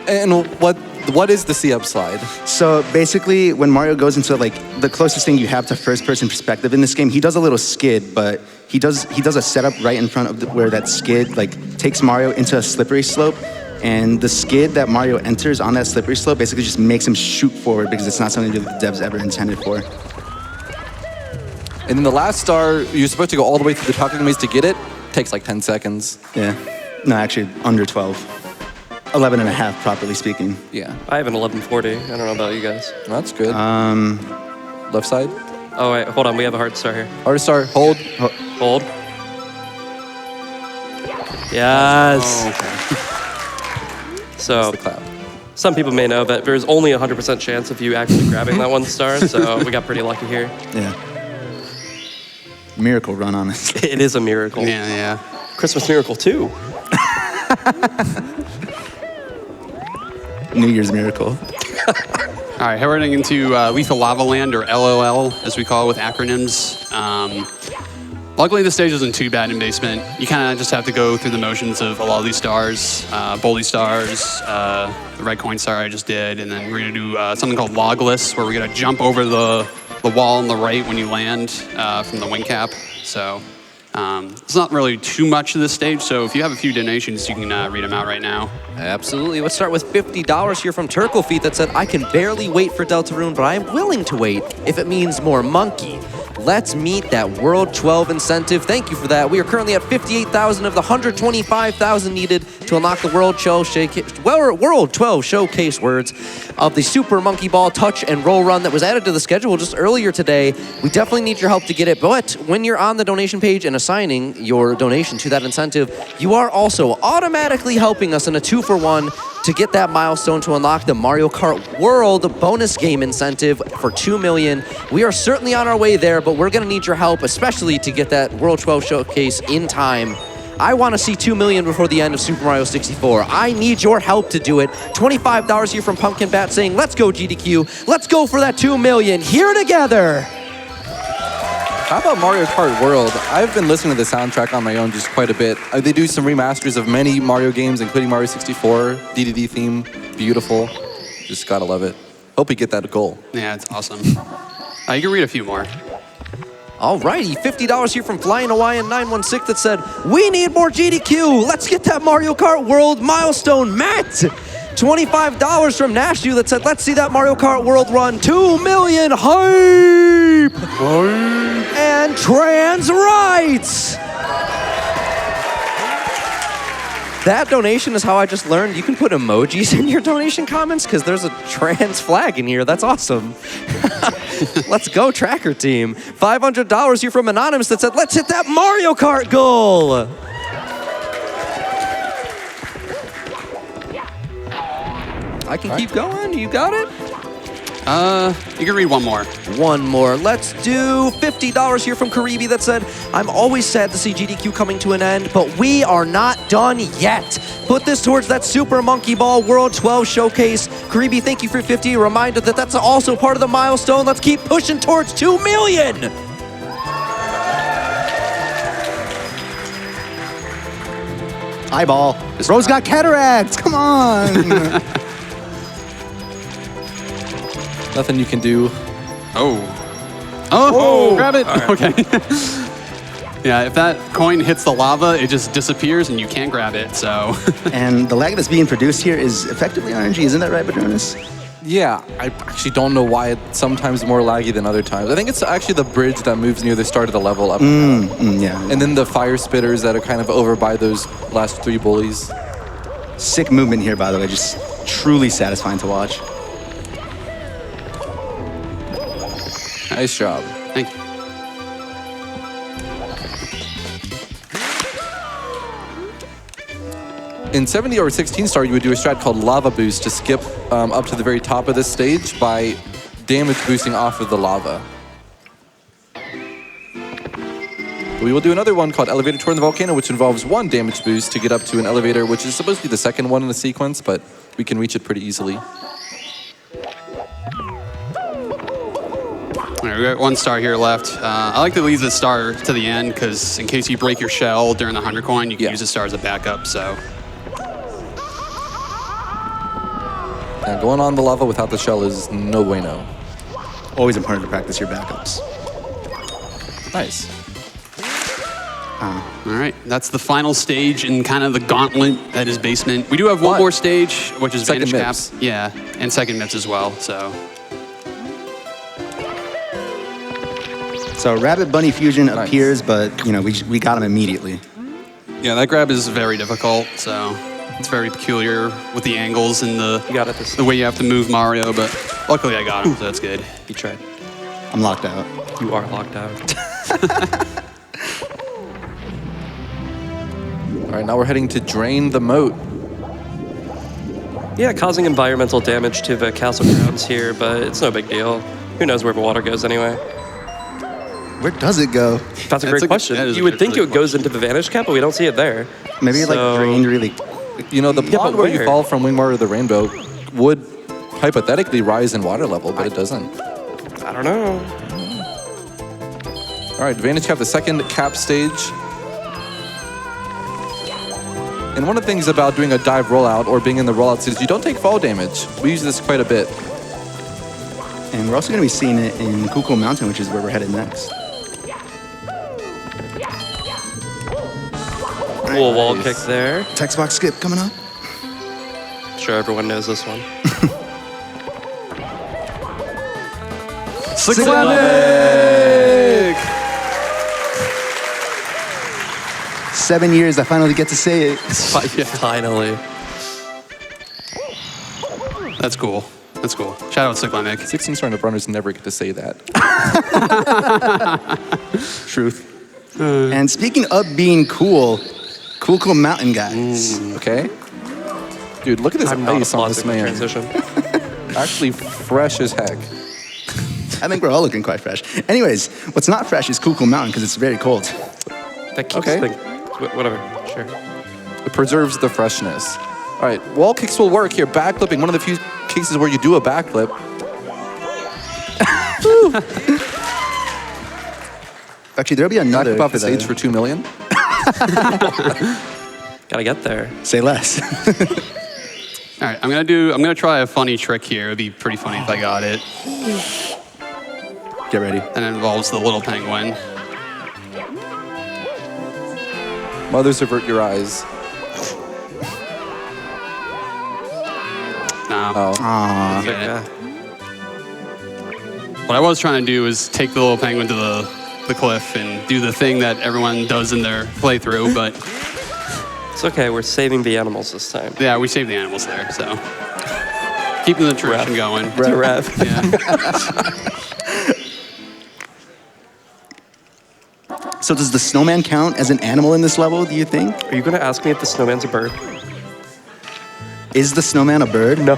And what is the C-up slide? So basically, when Mario goes into like the closest thing you have to first-person perspective in this game, he does a little skid, but he does a setup right in front of where that skid like takes Mario into a slippery slope, and the skid that Mario enters on that slippery slope basically just makes him shoot forward because it's not something that the devs ever intended for. And then the last star, you're supposed to go all the way through the Toxic Maze to get it. Takes like 10 seconds. Yeah. No, actually, under 12. 11 and a half, properly speaking. Yeah, I have an 1140. I don't know about you guys. that's good. Left side. Oh, wait, hold on. We have a hard star here. Hard star. Hold. Hold. Yes. Oh, okay. So, The clap. some people may know that there's only a 100% chance of you actually grabbing that 1 star, so we got pretty lucky here. Yeah. Miracle run, honestly. It is a miracle. Yeah, yeah. Christmas miracle, too. New Year's miracle. All right, heading into Lethal Lava Land, or LOL, as we call it with acronyms. Luckily, the stage isn't too bad in basement. You kind of just have to go through the motions of a lot of these stars, Boldy stars, the red coin star I just did, and then we're gonna do something called Logless, where we're gonna jump over the wall on the right when you land from the wing cap. So it's not really too much of this stage, so if you have a few donations, you can read them out right now. Absolutely. Let's start with $50 here from Turkle Feet that said, I can barely wait for Deltarune, but I am willing to wait if it means more monkey. Let's meet that World 12 incentive. Thank you for that. We are currently at 58,000 of the 125,000 needed to unlock the World 12 Showcase words of the Super Monkey Ball Touch and Roll Run that was added to the schedule just earlier today. We definitely need your help to get it, but when you're on the donation page and assigning your donation to that incentive, you are also automatically helping us in a 2-for-1 to get that milestone to unlock the Mario Kart World bonus game incentive for 2 million. We are certainly on our way there, but we're gonna need your help, especially to get that World 12 Showcase in time. I wanna see 2 million before the end of Super Mario 64. I need your help to do it. $25 here from Pumpkin Bat saying, let's go GDQ. Let's go for that 2 million here together. How about Mario Kart World? I've been listening to the soundtrack on my own just quite a bit. They do some remasters of many Mario games, including Mario 64, DDD theme, beautiful. Just gotta love it. Hope we get that goal. Yeah, it's awesome. You can read a few more. Alrighty, $50 here from Flying Hawaiian 916 that said, we need more GDQ. Let's get that Mario Kart World milestone met. $25 from Nashu that said, let's see that Mario Kart World run. 2 million hype. And trans rights. That donation is how I just learned you can put emojis in your donation comments because there's a trans flag in here. That's awesome. Let's go, Tracker Team. $500 here from Anonymous that said, let's hit that Mario Kart goal. I can keep going. You got it? You can read one more. One more. Let's do $50 here from Karibi that said, I'm always sad to see GDQ coming to an end, but we are not done yet. Put this towards that Super Monkey Ball World 12 Showcase. Karibi, thank you for 50. A reminder that that's also part of the milestone. Let's keep pushing towards 2 million. Eyeball. Rose got cataracts. Come on. Nothing you can do. Oh, grab it. Right. Okay. Yeah, if that coin hits the lava, it just disappears and you can't grab it, so. And the lag that's being produced here is effectively RNG, isn't that right, Badroenis? Yeah, I actually don't know why it's sometimes more laggy than other times. I think it's actually the bridge that moves near the start of the level up. Yeah. And then the fire spitters that are kind of over by those last 3 bullies. Sick movement here, by the way. Just truly satisfying to watch. Nice job. Thank you. In 70 or 16 star, you would do a strat called Lava Boost to skip up to the very top of this stage by damage boosting off of the lava. We will do another one called Elevator Tour in the Volcano, which involves 1 damage boost to get up to an elevator, which is supposed to be the second one in the sequence, but we can reach it pretty easily. All right, we got 1 star here left. I like to leave the star to the end because in case you break your shell during the 100 coin, you can use the star as a backup, so. And going on the lava without the shell is no bueno. Always important to practice your backups. Nice. All right, that's the final stage in kind of the gauntlet that is basement. We do have one more stage, which is Second Vantage MIPS. Cap. Yeah, and second MIPS as well, so. So Rabbit Bunny Fusion appears, but you know we got him immediately. Yeah, that grab is very difficult, so it's very peculiar with the angles and You got it. the way you have to move Mario, but luckily I got him, so that's good. You tried. I'm locked out. You are locked out. All right, now we're heading to drain the moat. Yeah, causing environmental damage to the castle grounds here, but it's no big deal. Who knows where the water goes anyway? Where does it go? That's a great question. that is a You would good think really it goes into the Vanish Cap, but we don't see it there. Maybe it like So- drained really. You know, the Yeah, pond but where you where? fall from Wingmar of the Rainbow would hypothetically rise in water level, but it doesn't. I don't know. All right, Vantage Cap, the second cap stage. And one of the things about doing a dive rollout or being in the rollouts is you don't take fall damage. We use this quite a bit. And we're also going to be seeing it in Kuko Mountain, which is where we're headed next. Cool wall kick there. Text box skip coming up. Sure, everyone knows this one. Cyclonic! 7 years, I finally get to say it. Finally. That's cool. That's cool. Shout out Cyclonic. 16 startup runners never get to say that. Truth. And speaking of being cool, Kuko Mountain guys. Okay? Dude, look at this I'm not ice on this applauding the man. transition. Actually fresh as heck. I think we're all looking quite fresh. Anyways, what's not fresh is Kuko Mountain because it's very cold. That keeps Okay. whatever. Sure. It preserves the freshness. All right, wall kicks will work here. Backflipping, one of the few cases where you do a backflip. Actually, there'll be another Back up off for the stage for 2 million. Gotta get there. Say less. All right, I'm gonna try a funny trick here. It'd be pretty funny if I got it. Get ready. And it involves the little penguin. Mothers, avert your eyes. No. Oh. Aww. Get it. Yeah. What I was trying to do is take the little penguin to the cliff and do the thing that everyone does in their playthrough, but It's okay. We're saving the animals this time. yeah, we saved the animals there, so keeping the tradition going. It's a wrap. Yeah. So does the snowman count as an animal in this level, do you think? Are you gonna ask me if the snowman's a bird? Is the snowman a bird? No.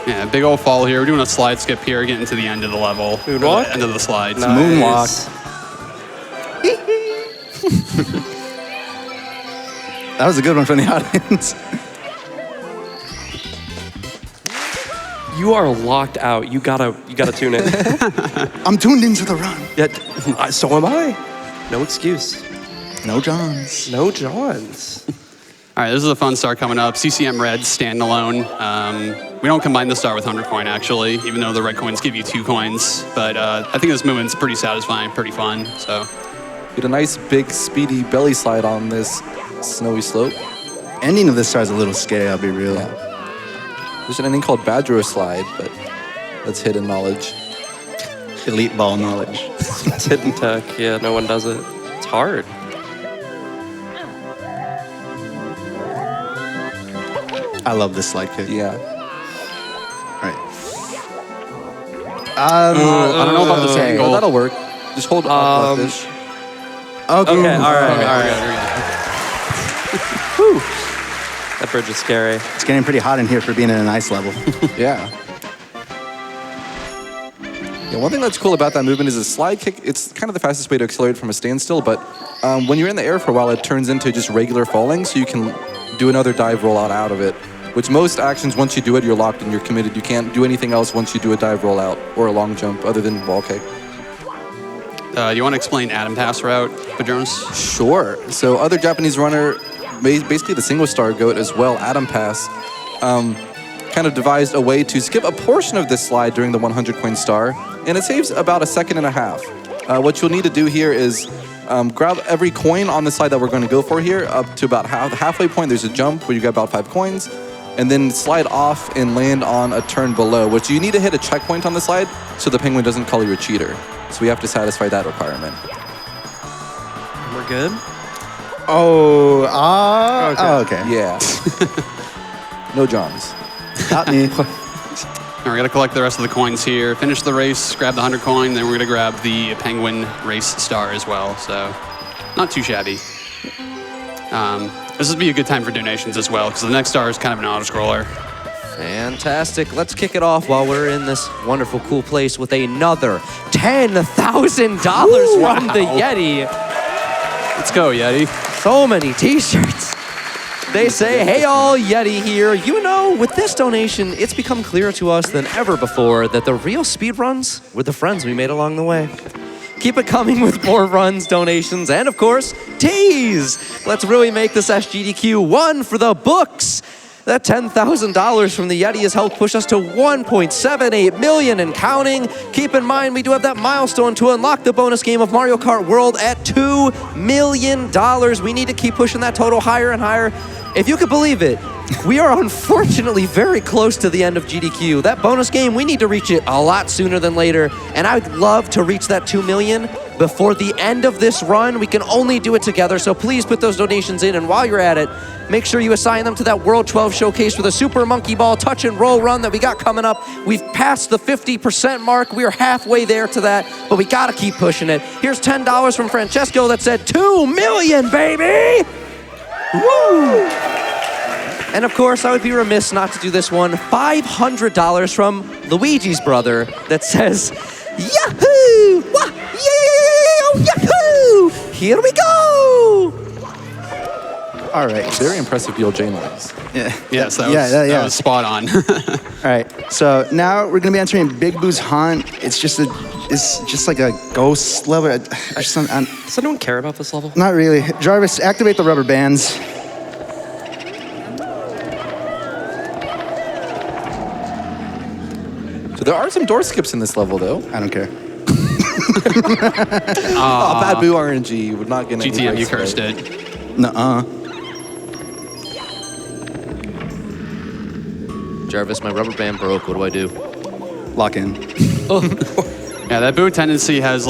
Yeah, big old fall here. We're doing a slide skip here, getting to the end of the level. Moonwalk? The end of the slides. Nice. That was a good one from the audience. You are locked out. You gotta tune in. I'm tuned into the run. Yeah, so am I. No excuse. No Johns. No Johns. All right, this is a fun star coming up. CCM Red standalone. We don't combine the star with 100 coin, actually, even though the red coins give you 2 coins. But I think this movement's pretty satisfying, pretty fun. So Get a nice big speedy belly slide on this snowy slope. Ending of this star is a little scary, I'll be real. Yeah. There's an ending called Badroenis slide, but that's hidden knowledge. Elite ball knowledge. It's hidden tech. Yeah, no one does it. It's hard. I love this slide kick. Yeah. All right. I don't know about this okay. angle. Oh, that'll work. Just hold left-ish. Okay. Okay, all right, Okay, all we're right. good, we're good. That bridge is scary. It's getting pretty hot in here for being in an ice level. Yeah. Yeah, one thing that's cool about that movement is a slide kick. It's kind of the fastest way to accelerate from a standstill, but when you're in the air for a while, it turns into just regular falling, so you can do another dive rollout out of it. Which most actions, once you do it, you're locked and you're committed. You can't do anything else once you do a dive rollout or a long jump other than wall kick. Do you want to explain Atom Pass route, Badroenis? Sure. So other Japanese runner, basically the single star goat as well, Atom Pass, kind of devised a way to skip a portion of this slide during the 100 coin star, and it saves about 1.5 seconds. What you'll need to do here is grab every coin on the slide that we're going to go for here up to about halfway point. There's a jump where you get about 5 coins. and then slide off and land on a turn below, which you need to hit a checkpoint on the slide so the penguin doesn't call you a cheater. So we have to satisfy that requirement. We're good. Okay. Yeah. No drums. Got me. And we're gonna collect the rest of the coins here, finish the race, grab the 100 coin, then we're gonna grab the penguin race star as well. So, not too shabby. This would be a good time for donations as well, because the next star is kind of an auto-scroller. Fantastic. Let's kick it off while we're in this wonderful, cool place with another $10,000 from the Yeti. Let's go, Yeti. So many t-shirts. They say, hey all, Yeti here. You know, with this donation, it's become clearer to us than ever before that the real speedruns were the friends we made along the way. Keep it coming with more runs, donations, and of course, teas. Let's really make this SGDQ one for the books. That $10,000 from the Yeti has helped push us to 1.78 million and counting. Keep in mind, we do have that milestone to unlock the bonus game of Mario Kart World at $2 million. We need to keep pushing that total higher and higher. If you could believe it, we are unfortunately very close to the end of GDQ. That bonus game, we need to reach it a lot sooner than later. And I would love to reach that 2 million before the end of this run. We can only do it together, so please put those donations in. And while you're at it, make sure you assign them to that World 12 showcase for the Super Monkey Ball touch and roll run that we got coming up. We've passed the 50% mark. We are halfway there to that, but we gotta keep pushing it. Here's $10 from Francesco that said 2 million, baby! Woo! And of course, I would be remiss not to do this one. $500 from Luigi's brother that says, Yahoo! Wah! Yahoo! Here we go! All right. Very impressive BLJ noise. Yeah. Yes, that was spot on. All right. So now we're gonna be entering Big Boo's Haunt. It's just like a ghost level. Does anyone care about this level? Not really. Jarvis, activate the rubber bands. So there are some door skips in this level, though. I don't care. Bad Boo RNG would not get any GTM, you praise cursed today. it. Nuh-uh. Jarvis, my rubber band broke. What do I do? Lock in. Yeah, that Boo tendency has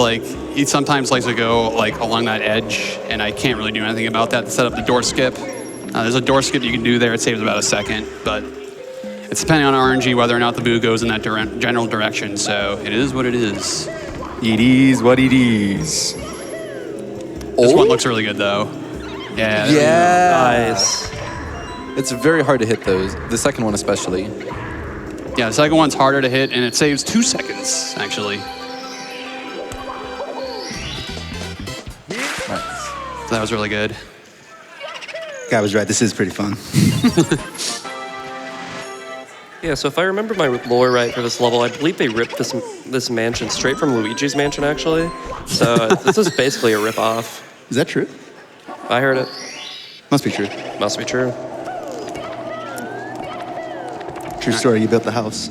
he sometimes likes to go along that edge, and I can't really do anything about that to set up the door skip. There's a door skip you can do there. It saves about a second, but it's depending on RNG whether or not the Boo goes in that general direction, so it is what it is. It is what it is. This one looks really good, though. Yeah. Yeah. Nice. It's very hard to hit those. The second one especially. Yeah, the second one's harder to hit, and it saves 2 seconds, actually. Nice. So that was really good. Guy was right. This is pretty fun. Yeah, so if I remember my lore right for this level, I believe they ripped this mansion straight from Luigi's mansion, actually. So this is basically a rip-off. Is that true? I heard it. Must be true. Must be true. True story. You built the house.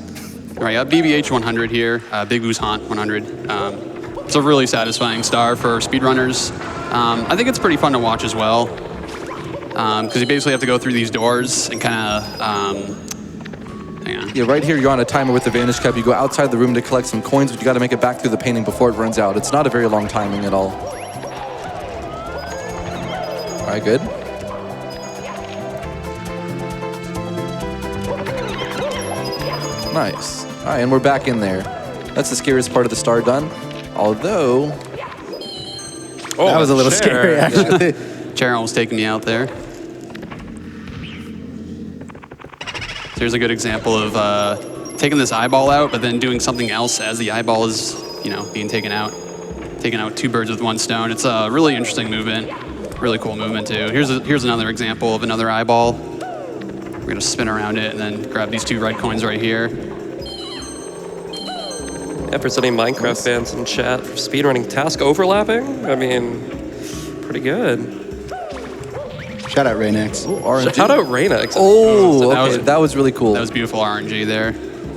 All right, BBH 100 here, Big Boo's Haunt 100. It's a really satisfying star for speedrunners. I think it's pretty fun to watch as well, because you basically have to go through these doors and kind of, hang on. Yeah, right here you're on a timer with the Vanish Cap. You go outside the room to collect some coins, but you got to make it back through the painting before it runs out. It's not a very long timing at all. All right, good. Nice. All right, and we're back in there. That's the scariest part of the star done. Although... Oh, that was a little scary, actually. Chair almost taking me out there. So here's a good example of taking this eyeball out, but then doing something else as the eyeball is, being taken out. Taking out 2 birds with 1 stone. It's a really interesting movement. Really cool movement, too. Here's another example of another eyeball. We're gonna spin around it and then grab these 2 red coins right here. Yeah, for any Minecraft fans in chat, for speedrunning task overlapping, I mean, pretty good. Shout out Raynex. Shout out Raynex. Oh, that okay. That was really cool. That was beautiful RNG there.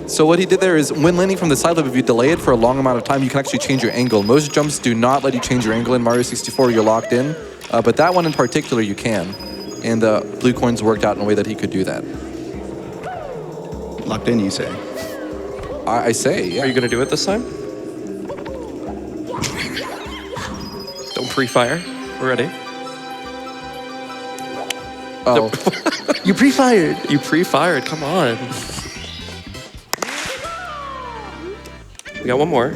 So what he did there is, when landing from the side loop, if you delay it for a long amount of time, you can actually change your angle. Most jumps do not let you change your angle in Mario 64. You're locked in. But that one in particular, you can. And the blue coins worked out in a way that he could do that. Locked in, you say? I say, yeah. Are you going to do it this time? Don't pre-fire. We're ready. Oh, You pre-fired. You pre-fired. Come on. We got one more.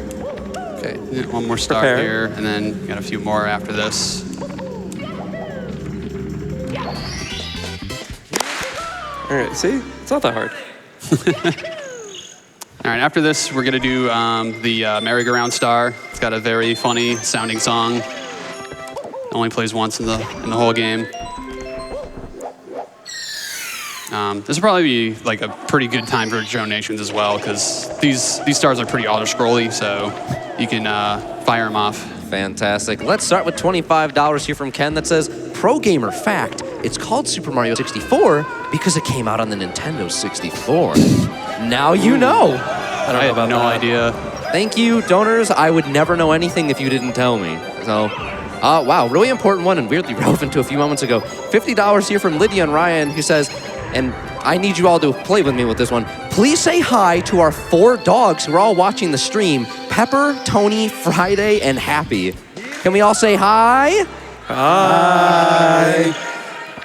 Okay, one more star Prepare. here, and then got a few more after this. All right, see? It's not that hard. All right, after this, we're gonna do the merry-go-round star. It's got a very funny sounding song. It only plays once in the whole game. This will probably be like a pretty good time for donations as well, because these stars are pretty auto-scrolly, so you can fire them off. Fantastic. Let's start with $25 here from Ken that says, Pro Gamer fact, it's called Super Mario 64 because it came out on the Nintendo 64. Now you know. I don't know I about have no that. idea. Thank you, donors. I would never know anything if you didn't tell me. So, wow, really important one and weirdly relevant to a few moments ago. $50 here from Lydia and Ryan, who says, and I need you all to play with me with this one. Please say hi to our 4 dogs who are all watching the stream. Pepper, Tony, Friday, and Happy. Can we all say hi? Hi.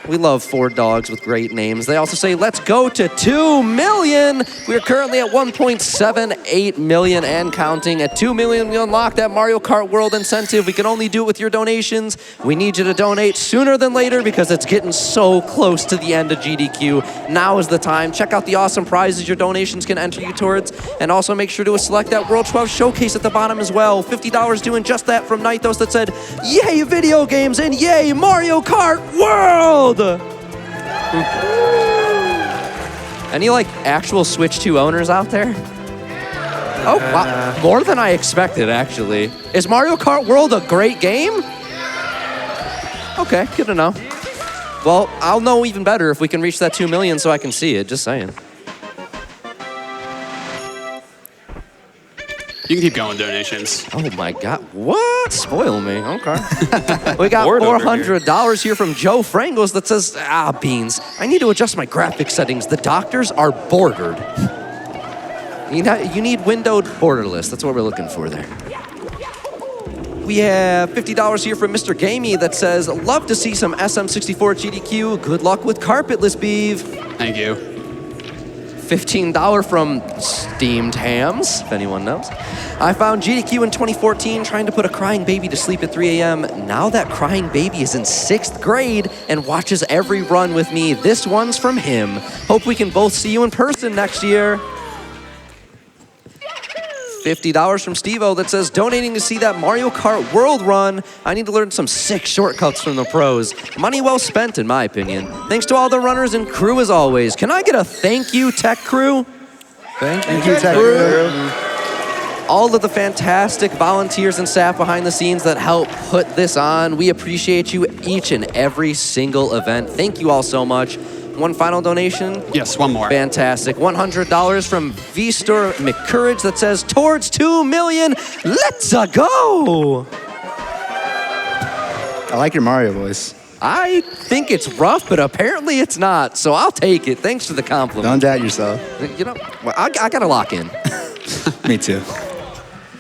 We love 4 dogs with great names. They also say, let's go to 2 million. We're currently at 1.78 million and counting. At 2 million, we unlock that Mario Kart World incentive. We can only do it with your donations. We need you to donate sooner than later because it's getting so close to the end of GDQ. Now is the time. Check out the awesome prizes your donations can enter you towards. And also make sure to select that World 12 showcase at the bottom as well. $50 doing just that from Nightos that said, yay video games and yay Mario Kart World! Any like actual Switch 2 owners out there? Oh, wow. More than I expected, actually. Is Mario Kart World a great game? Okay, good to know. Well, I'll know even better if we can reach that 2 million so I can see it, just saying. You can keep going donations. Oh my God, what? Spoil me, okay. We got Bored over $400 here from Joe Frangles that says, beans, I need to adjust my graphic settings. The doctors are bordered. You need windowed borderless. That's what we're looking for there. We have $50 here from Mr. Gamey that says, love to see some SM64 GDQ. Good luck with carpetless beeve. Thank you. $15 from Steamed Hams, if anyone knows. I found GDQ in 2014 trying to put a crying baby to sleep at 3 a.m. Now that crying baby is in 6th grade and watches every run with me. This one's from him. Hope we can both see you in person next year. $50 from Steve-O that says, donating to see that Mario Kart World run. I need to learn some sick shortcuts from the pros. Money well spent, in my opinion. Thanks to all the runners and crew as always. Can I get a thank you, tech crew? Thank you, Tech Crew. All of the fantastic volunteers and staff behind the scenes that help put this on. We appreciate you each and every single event. Thank you all so much. One final donation. Yes, one more. Fantastic. $100 from V-Store McCourage that says, towards 2 million, let's go. I like your Mario voice. I think it's rough, but apparently it's not, so I'll take it. Thanks for the compliment. Don't doubt yourself. You know, well, I gotta lock in. Me too.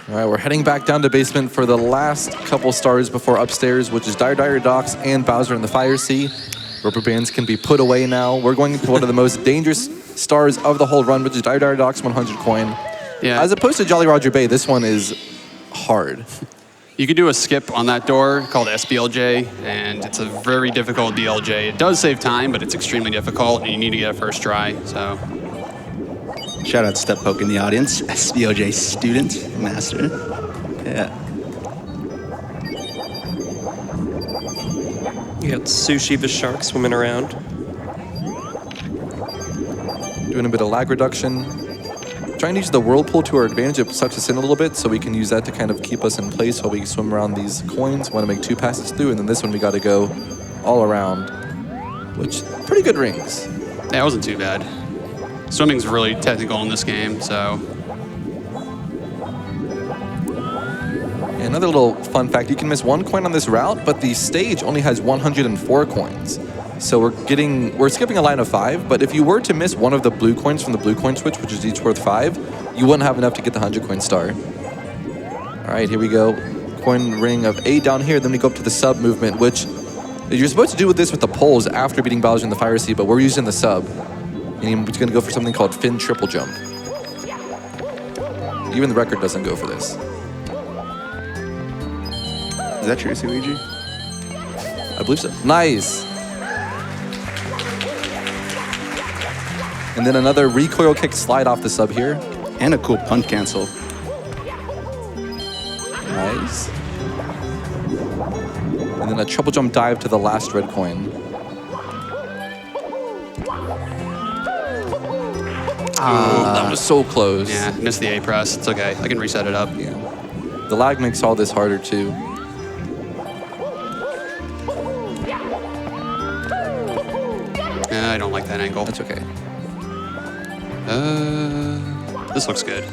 All right, we're heading back down to basement for the last couple stars before upstairs, which is Dire Docks and Bowser in the Fire Sea. Rubber bands can be put away now. We're going to one of the most dangerous stars of the whole run, which is Dire Docks 100 coin. Yeah. As opposed to Jolly Roger Bay, this one is hard. You could do a skip on that door called SBLJ, and it's a very difficult BLJ. It does save time, but it's extremely difficult, and you need to get it first try, so. Shout out Step Poke in the audience. SBOJ student, master. Yeah. You got Sushi the shark swimming around. Doing a bit of lag reduction. Trying to use the whirlpool to our advantage. It sucks us in a little bit, so we can use that to kind of keep us in place while we swim around these coins. Want to make 2 passes through, and then this one we got to go all around, which pretty good rings. Yeah, it wasn't too bad. Swimming's really technical in this game, so. Another little fun fact, you can miss 1 coin on this route, but the stage only has 104 coins. So we're skipping a line of 5, but if you were to miss one of the blue coins from the blue coin switch, which is each worth 5, you wouldn't have enough to get the 100 coin star. All right, here we go. Coin ring of 8 down here, then we go up to the sub movement, which you're supposed to do with this with the poles after beating Bowser in the fire seat, but we're using the sub. And he's gonna go for something called fin triple jump. Even the record doesn't go for this. Is that true, Luigi? I believe so. Nice. And then another recoil kick slide off the sub here. And a cool punt cancel. Nice. And then a triple jump dive to the last red coin. That was so close. Yeah, missed the A press. It's okay. I can reset it up. Yeah. The lag makes all this harder too. I don't like that angle. That's okay. This looks good.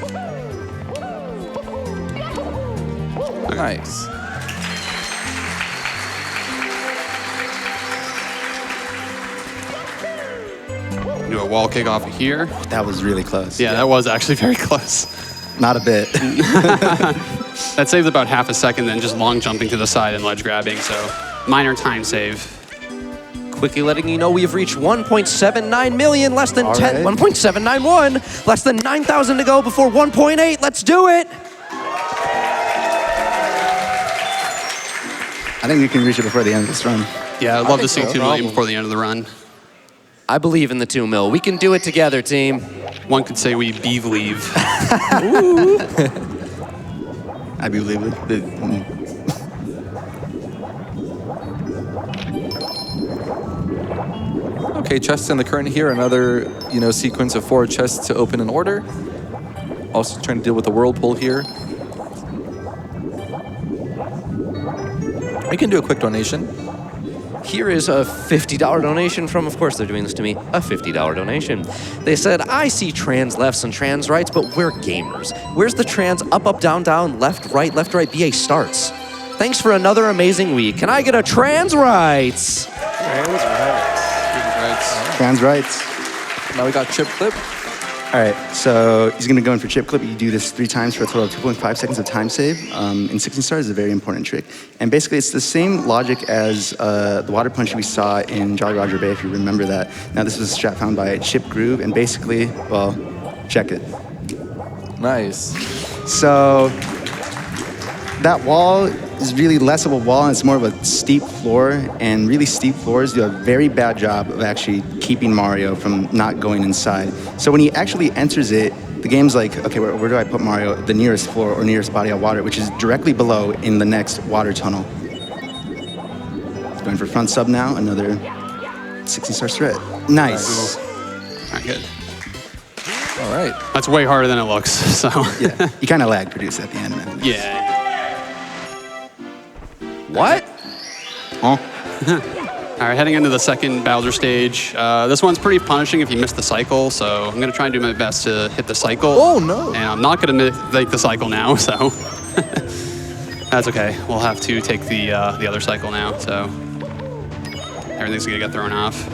Nice. Do a wall kick off of here. That was really close. Yeah, that was actually very close. Not a bit. That saves about half a second then just long jumping to the side and ledge grabbing, so minor time save. Quickly letting you know we have reached 1.79 million, less than All 10, right. 1.791, less than 9,000 to go before 1.8. Let's do it. I think we can reach it before the end of this run. Yeah, I'd love to think see so. 2 million before the end of the run. I believe in the 2 mil. We can do it together, team. One could say we beeve leave. I believe it. Okay, chests in the current here. Another, sequence of 4 chests to open in order. Also trying to deal with the whirlpool here. We can do a quick donation. Here is a $50 donation from, of course they're doing this to me, a $50 donation. They said, I see trans lefts and trans rights, but we're gamers. Where's the trans up, up, down, down, left, right, BA starts? Thanks for another amazing week. Can I get a trans rights? Trans rights. Now we got chip clip. All right, so he's going to go in for chip clip. You do this 3 times for a total of 2.5 seconds of time save. In 16 stars is a very important trick. And basically, it's the same logic as the water punch we saw in Jolly Roger Bay, if you remember that. Now, this was a strat found by Chip Groove, and basically, well, check it. Nice. So that wall is really less of a wall, and it's more of a steep floor. And really steep floors do a very bad job of actually keeping Mario from not going inside. So when he actually enters it, the game's like, okay, where do I put Mario? The nearest floor or nearest body of water, which is directly below in the next water tunnel. He's going for front sub now, another 16-star threat. Nice. All right, good. All right. That's way harder than it looks, so. Yeah, you kind of lag produce at the end, man. Yeah. What? Huh? All right, heading into the second Bowser stage. This one's pretty punishing if you miss the cycle, so I'm gonna try and do my best to hit the cycle. Oh, no. And I'm not gonna make the cycle now, so. That's okay. We'll have to take the other cycle now, so. Everything's gonna get thrown off.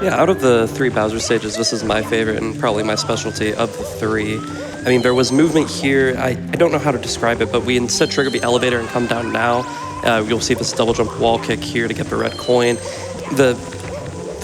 Yeah, out of the 3 Bowser stages, this is my favorite and probably my specialty of the 3. I mean, there was movement here. I don't know how to describe it, but we instead trigger the elevator and come down now. You'll see this double jump wall kick here to get the red coin. The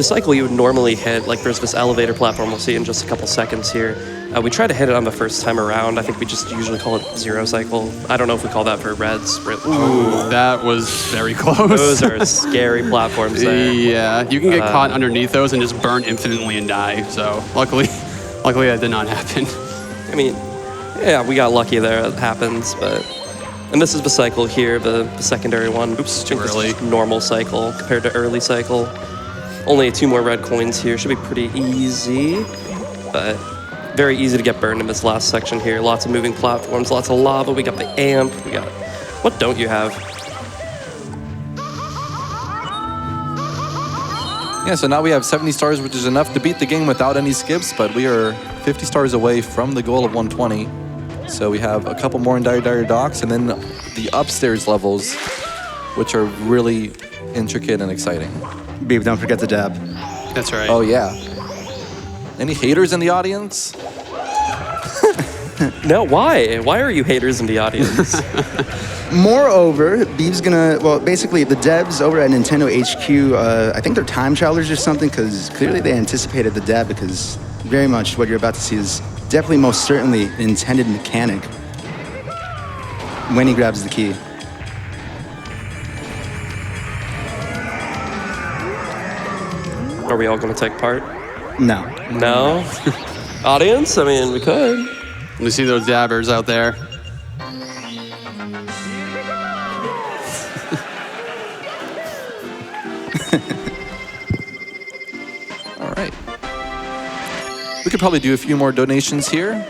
cycle you would normally hit, like there's this elevator platform we'll see in just a couple seconds here. We try to hit it on the first time around. I think we just usually call it 0 cycle. I don't know if we call that for reds. Ooh, that was very close. Those are scary platforms there. Yeah, you can get caught underneath those and just burn infinitely and die. So luckily that did not happen. I mean, yeah, we got lucky there. It happens, but... And this is the cycle here, the secondary one. Oops, I too think this is early. just normal cycle compared to early cycle. Only 2 more red coins here. Should be pretty easy, but very easy to get burned in this last section here. Lots of moving platforms, lots of lava. We got the amp. We got... What don't you have? Yeah, so now we have 70 stars, which is enough to beat the game without any skips, but we are 50 stars away from the goal of 120. So we have a couple more in Dire Docks, and then the upstairs levels which are really intricate and exciting. Beeve, don't forget the dab. That's right. Oh, yeah. Any haters in the audience? No, why? Why are you haters in the audience? Moreover, Beeve's gonna, well, basically the devs over at Nintendo HQ, I think they're time travelers or something, because clearly they anticipated the dab, because very much what you're about to see is definitely most certainly an intended mechanic when he grabs the key. Are we all going to take part? No. No? Audience? I mean, we could. You see those dabbers out there? All right. We could probably do a few more donations here.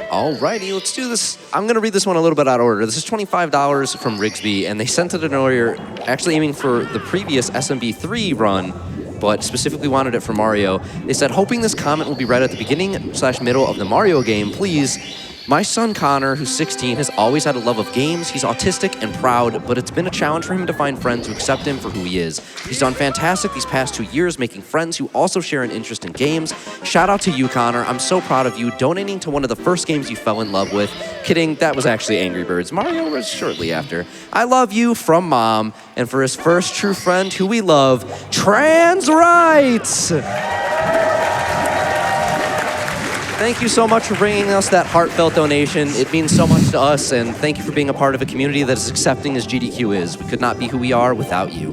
Alrighty, let's do this. I'm going to read this one a little bit out of order. This is $25 from Rigsby, and they sent it in earlier, actually aiming for the previous SMB3 run, but specifically wanted it for Mario. They said, hoping this comment will be read at the beginning/middle of the Mario game, please. My son Connor, who's 16, has always had a love of games. He's autistic and proud, but it's been a challenge for him to find friends who accept him for who he is. He's done fantastic these past 2 years, making friends who also share an interest in games. Shout out to you, Connor. I'm so proud of you, donating to one of the first games you fell in love with. Kidding, that was actually Angry Birds. Mario was shortly after. I love you, from Mom. And for his first true friend who we love, trans rights! Thank you so much for bringing us that heartfelt donation. It means so much to us, and thank you for being a part of a community that is accepting as GDQ is. We could not be who we are without you.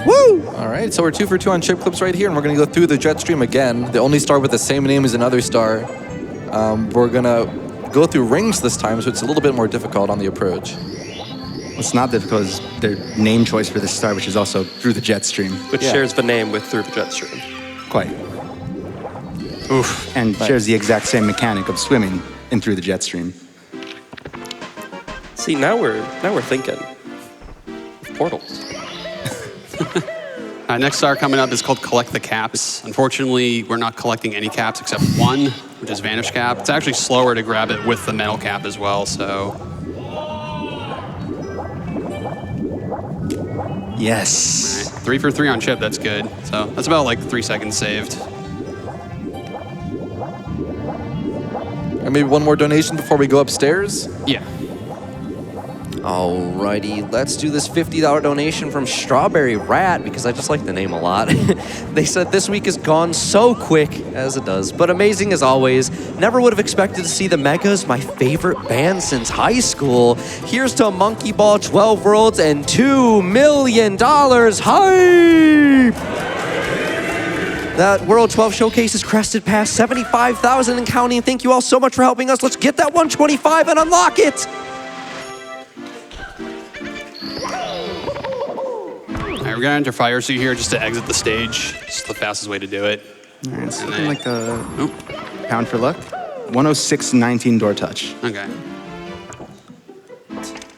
Woo! All right, so we're 2 for 2 on chip clips right here, and we're going to go through the jet stream again. The only star with the same name as another star. We're going to go through rings this time, so it's a little bit more difficult on the approach. It's not difficult, it's their name choice for this star, which is also through the jet stream. Which shares the name with Through the Jet Stream. Quite. Oof. And shares the exact same mechanic of swimming in through the jet stream. See, now we're thinking. Portals. Next star coming up is called Collect the Caps. Unfortunately, we're not collecting any caps except one, which is Vanish Cap. It's actually slower to grab it with the metal cap as well, so... Yes. All right, 3 for 3 on chip, that's good. So that's about like 3 seconds saved. And maybe one more donation before we go upstairs? Yeah. Alrighty, let's do this $50 donation from Strawberry Rat, because I just like the name a lot. They said, this week has gone so quick, as it does, but amazing as always. Never would have expected to see the Megas, my favorite band since high school. Here's to Monkey Ball 12 Worlds and $2 million. Hype! That World 12 Showcase has crested past 75,000 and counting. Thank you all so much for helping us. Let's get that 125 and unlock it! All right, we're gonna enter Fire Suit here just to exit the stage. It's the fastest way to do it. All right, it's looking like a pound for luck. 106.19 door touch. Okay.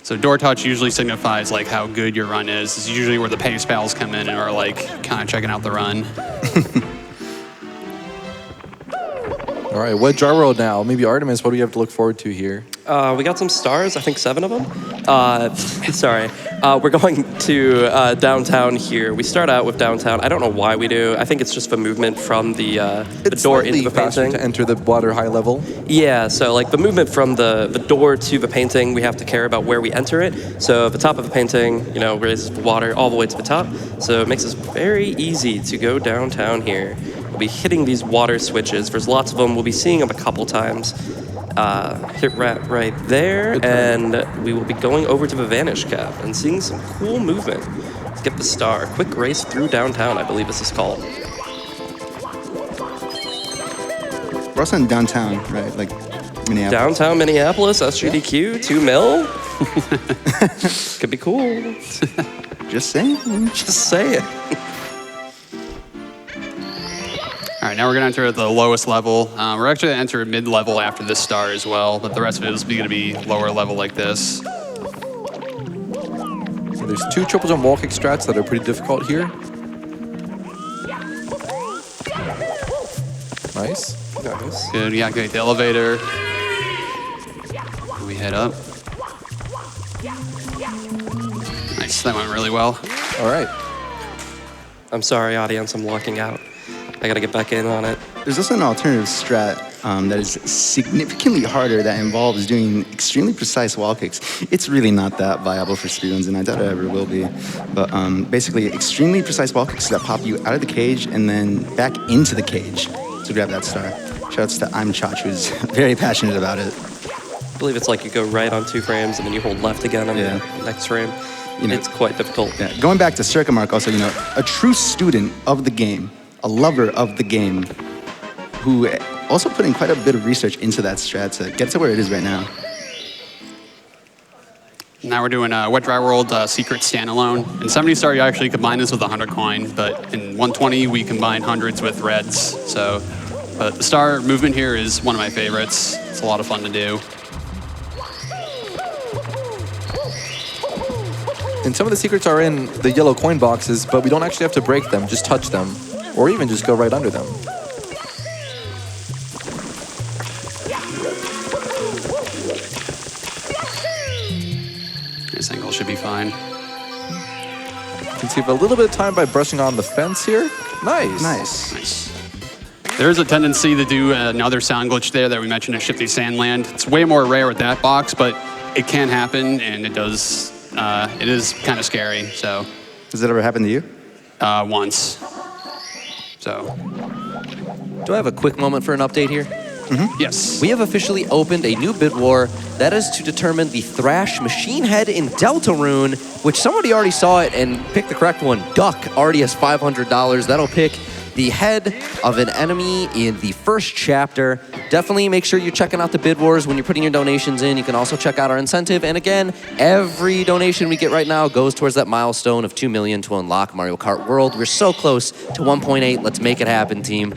So door touch usually signifies like how good your run is. It's usually where the pace pals come in and are like kind of checking out the run. All right, what jar world now? Maybe Artemis, what do we have to look forward to here? We got some stars, I think 7 of them. Sorry. We're going to downtown here. We start out with downtown. I don't know why we do. I think it's just the movement from the door into the painting. To enter the water high level. Yeah, so like the movement from the door to the painting, we have to care about where we enter it. So the top of the painting, raises the water all the way to the top. So it makes it very easy to go downtown here. We'll be hitting these water switches. There's lots of them. We'll be seeing them a couple times. Hit right there, and we will be going over to the Vanish Cap and seeing some cool movement. Let's get the star. Quick race through downtown, I believe this is called. We're also in downtown, right? Like Minneapolis. Downtown Minneapolis, SGDQ, 2 mil. Could be cool. Just saying. Just say it. All right, now we're gonna enter at the lowest level. We're actually gonna enter mid-level after this star as well, but the rest of it is gonna be lower level like this. So there's 2 triple jump wall kick strats that are pretty difficult here. Nice. Good, we activate the elevator. We head up. Nice, that went really well. All right. I'm sorry, audience, I'm locking out. I gotta get back in on it. There's also an alternative strat that is significantly harder that involves doing extremely precise wall kicks. It's really not that viable for speedruns, and I doubt it ever will be. But basically, extremely precise wall kicks that pop you out of the cage and then back into the cage to grab that star. Shoutouts to I'm Chach, who's very passionate about it. I believe it's like you go right on 2 frames and then you hold left again on the next frame. You know, it's quite difficult. Yeah. Going back to Circa Mark, also, you know, a true student of the game, a lover of the game, who also put in quite a bit of research into that strat to get to where it is right now. Now we're doing a Wet Dry World Secret Standalone. In 70 Star, you actually combine this with a 100 coin, but in 120, we combine hundreds with reds. So, but the star movement here is one of my favorites. It's a lot of fun to do. And some of the secrets are in the yellow coin boxes, but we don't actually have to break them, just touch them, or even just go right under them. This angle should be fine. You can save a little bit of time by brushing on the fence here. Nice. Nice. Nice. There's a tendency to do another sound glitch there that we mentioned in Shifty Sandland. It's way more rare with that box, but it can happen, and it does. It is kind of scary. So. Has that ever happened to you? Once. So. Do I have a quick moment for an update here? Yes. We have officially opened a new bid war that is to determine the Thrash Machine Head in Deltarune, which somebody already saw it and picked the correct one. Duck already has $500. That'll pick the head of an enemy in the first chapter. Definitely make sure you're checking out the bid wars when you're putting your donations in. You can also check out our incentive. And again, every donation we get right now goes towards that milestone of 2 million to unlock Mario Kart World. We're so close to 1.8. Let's make it happen, team.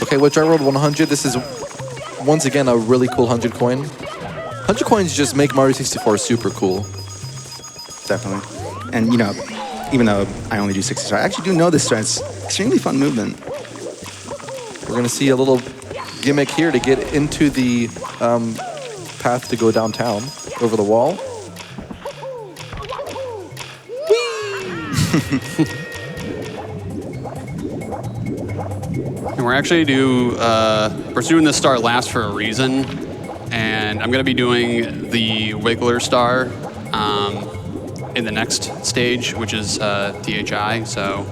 Okay, Wet Dry World 100. This is, once again, a really cool 100 coin. 100 coins just make Mario 64 super cool. Definitely. And, you know, even though I only do 60 star, I actually do know this strat. It's extremely fun movement. We're going to see a little gimmick here to get into the path to go downtown over the wall. And we're actually we're doing this star last for a reason, and I'm gonna be doing the Wiggler star in the next stage, which is DHI. So,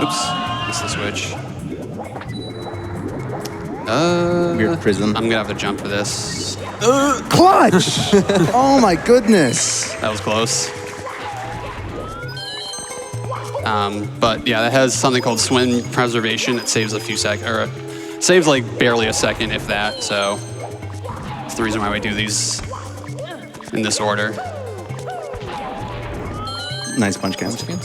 oops, missed the switch. Weird prism. I'm gonna have to jump for this. Clutch! Oh my goodness. That was close. But yeah, that has something called swim preservation. It saves a few seconds, or saves like barely a second, if that. So that's the reason why we do these in this order. Nice punch cancel. All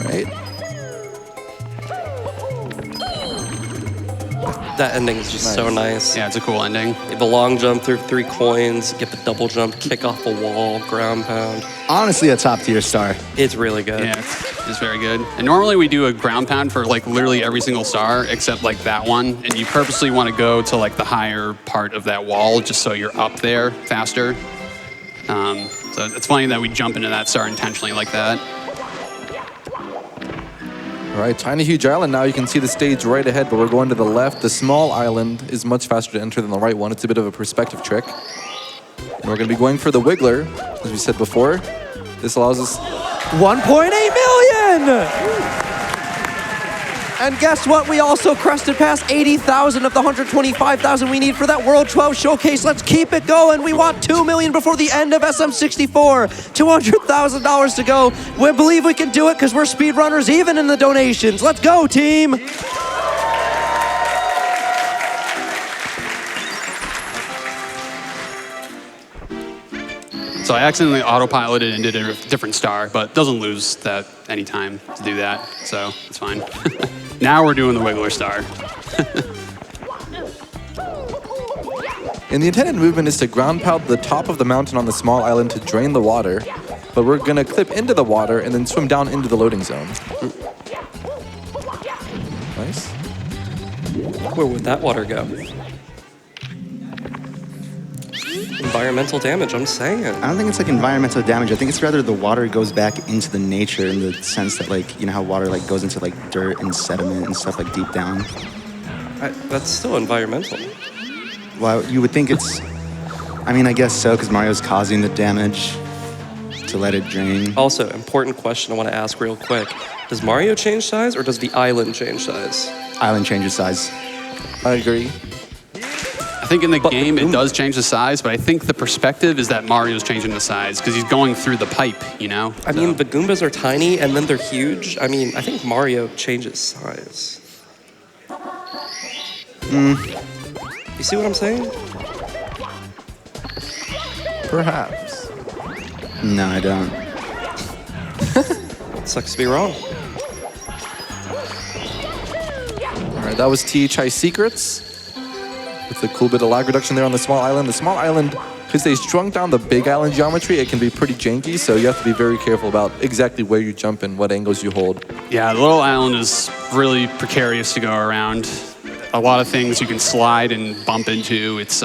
right. That ending is just so nice. Yeah, it's a cool ending. You have a long jump through 3 coins, get the double jump, kick off a wall, ground pound. Honestly, a top tier star. It's really good. Yeah, it's very good. And normally we do a ground pound for like literally every single star except like that one. And you purposely want to go to like the higher part of that wall just so you're up there faster. So it's funny that we jump into that star intentionally like that. All right, Tiny Huge Island. Now you can see the stage right ahead, but we're going to the left. The small island is much faster to enter than the right one. It's a bit of a perspective trick. And we're going to be going for the Wiggler, as we said before. This allows us 1.8 million! And guess what? We also crested past 80,000 of the 125,000 we need for that World 12 showcase. Let's keep it going. We want 2 million before the end of SM64. $200,000 to go. We believe we can do it because we're speedrunners even in the donations. Let's go, team. So I accidentally autopiloted and did a different star, but doesn't lose that any time to do that, so it's fine. Now we're doing the Wiggler star. And the intended movement is to ground pound the top of the mountain on the small island to drain the water. but we're gonna clip into the water and then swim down into the loading zone. Nice. Where would that water go? Environmental damage, I'm saying. I don't think it's like environmental damage. I think it's rather the water goes back into the nature in the sense that, like, you know how water like goes into like dirt and sediment and stuff like deep down. That's still environmental. Well, you would think it's. I mean, I guess so, because Mario's causing the damage to let it drain. Also, important question I want to ask real quick. Does Mario change size or does the island change size? Island changes size. I agree. I think in the game it does change the size, but I think the perspective is that Mario's changing the size because he's going through the pipe, you know? I mean, the Goombas are tiny and then they're huge. I mean, I think Mario changes size. You see what I'm saying? Perhaps. No, I don't. Sucks to be wrong. All right, that was THI Secrets. With a cool bit of lag reduction there on the small island. The small island, because they shrunk down the big island geometry, it can be pretty janky, so you have to be very careful about exactly where you jump and what angles you hold. Yeah, the little island is really precarious to go around. A lot of things you can slide and bump into. It's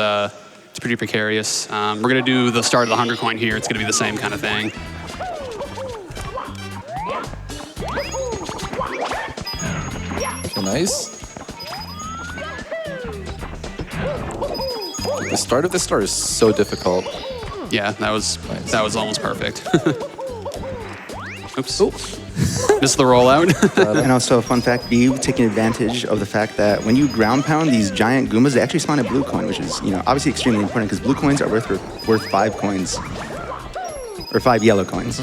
pretty precarious. We're gonna do the start of the 100 coin here. It's gonna be the same kind of thing. Okay, nice. The start of this star is so difficult. Yeah, that was almost perfect. Oops. Missed the rollout. And also, fun fact, beeve taking advantage of the fact that when you ground pound these giant Goombas, they actually spawn a blue coin, which is, you know, obviously extremely important because blue coins are worth 5 coins. Or 5 yellow coins.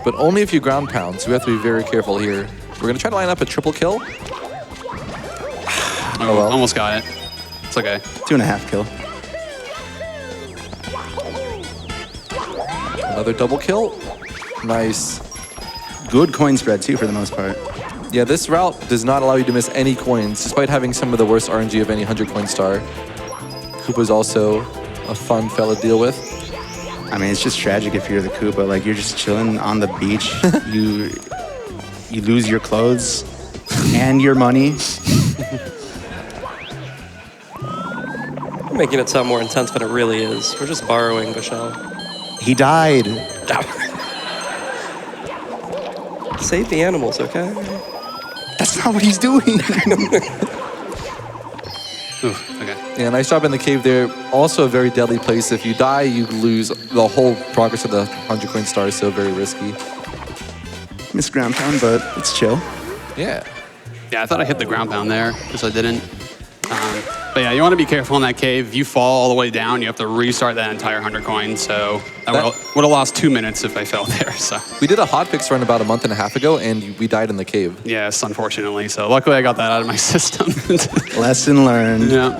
But only if you ground pound, so we have to be very careful here. We're gonna try to line up a triple kill. Oh, well. Almost got it. It's okay. 2.5 kill. Another double kill. Nice. Good coin spread, too, for the most part. Yeah, this route does not allow you to miss any coins, despite having some of the worst RNG of any 100 coin star. Koopa's also a fun fella to deal with. I mean, it's just tragic if you're the Koopa. Like, you're just chilling on the beach. you lose your clothes and your money. You're making it sound more intense than it really is. We're just borrowing, Vishal. He died. Save the animals, okay? That's not what he's doing. Ooh, okay. Yeah, nice job in the cave there. Also a very deadly place. If you die, you lose the whole progress of the 100 coin stars, so very risky. Missed ground pound, but it's chill. Yeah. Yeah, I thought I hit the ground pound there, because I didn't. But yeah, you want to be careful in that cave. If you fall all the way down, you have to restart that entire 100 coins. So I would have lost 2 minutes if I fell there. So We did a hotfix run about a month and a half ago, and we died in the cave. yes, unfortunately. So luckily I got that out of my system. Lesson learned. Yeah.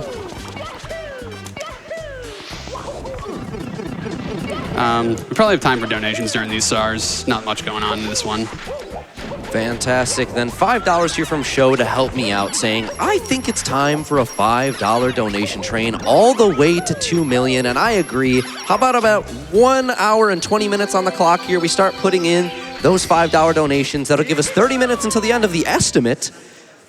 We probably have time for donations during these SARs. Not much going on in this one. Fantastic. Then $5 here from Show to help me out, saying, I think it's time for a $5 donation train all the way to 2 million, and I agree. How about 1 hour and 20 minutes on the clock here? We start putting in those $5 donations. That'll give us 30 minutes until the end of the estimate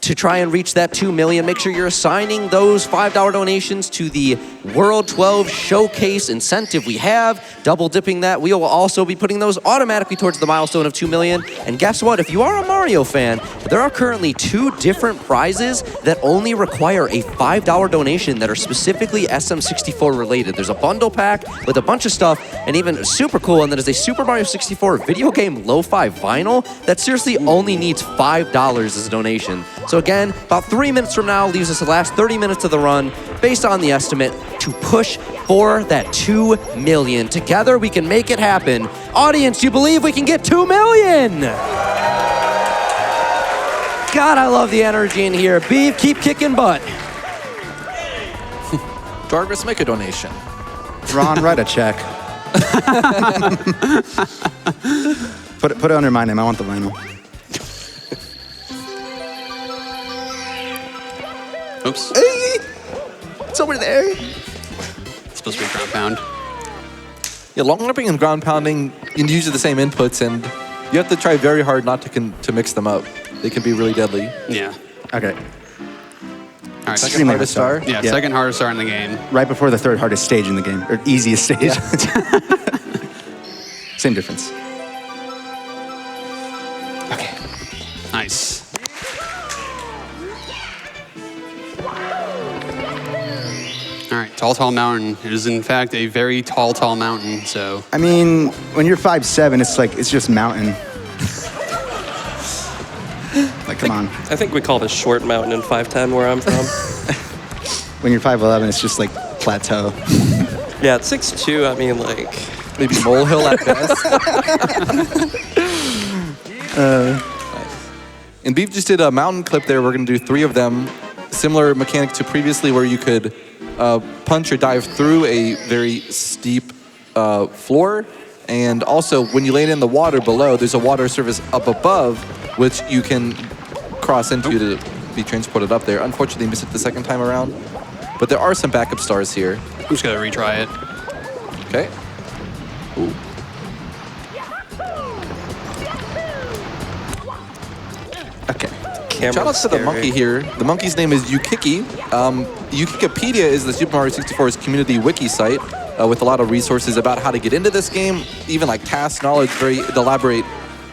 to try and reach that 2 million. Make sure you're assigning those $5 donations to the World 12 Showcase incentive we have. Double dipping that. We will also be putting those automatically towards the milestone of 2 million. And guess what? If you are a Mario fan, there are currently 2 different prizes that only require a $5 donation that are specifically SM64 related. There's a bundle pack with a bunch of stuff, and even super cool, and that is a Super Mario 64 video game lo-fi vinyl that seriously only needs $5 as a donation. So again, about 3 minutes from now leaves us the last 30 minutes of the run, based on the estimate, to push for that 2 million. Together, we can make it happen. Audience, do you believe we can get 2 million? God, I love the energy in here. Beeve, keep kicking butt. Jarvis, make a donation. Ron, write a check. Put it under my name. I want the vinyl. Oops. Hey! It's over there. It's supposed to be ground pound. Yeah, long jumping and ground pounding use the same inputs, and you have to try very hard not to mix them up. They can be really deadly. Yeah. Okay. All right. Second hardest star. Yeah, second hardest star in the game. Right before the third hardest stage in the game, or easiest stage. Yeah. Same difference. Okay. Nice. All right, tall mountain. It is in fact a very tall mountain. So I mean, when you're 5'7", it's just mountain. Like, come on. I think we call this short mountain in 5'10" where I'm from. When you're 5'11", it's just like plateau. Yeah, at 6'2", I mean, like... Maybe molehill at best. And Beeve just did a mountain clip there. We're going to do 3 of them. Similar mechanic to previously where you could punch or dive through a very steep floor. And also, when you land in the water below, there's a water surface up above, which you can cross into to be transported up there. Unfortunately, missed it the second time around. But there are some backup stars here. I'm just going to retry it. Okay. Ooh. Okay. Shout out to the monkey here. The monkey's name is Yukiki. Yukikipedia is the Super Mario 64's community wiki site with a lot of resources about how to get into this game, even like task knowledge, very elaborate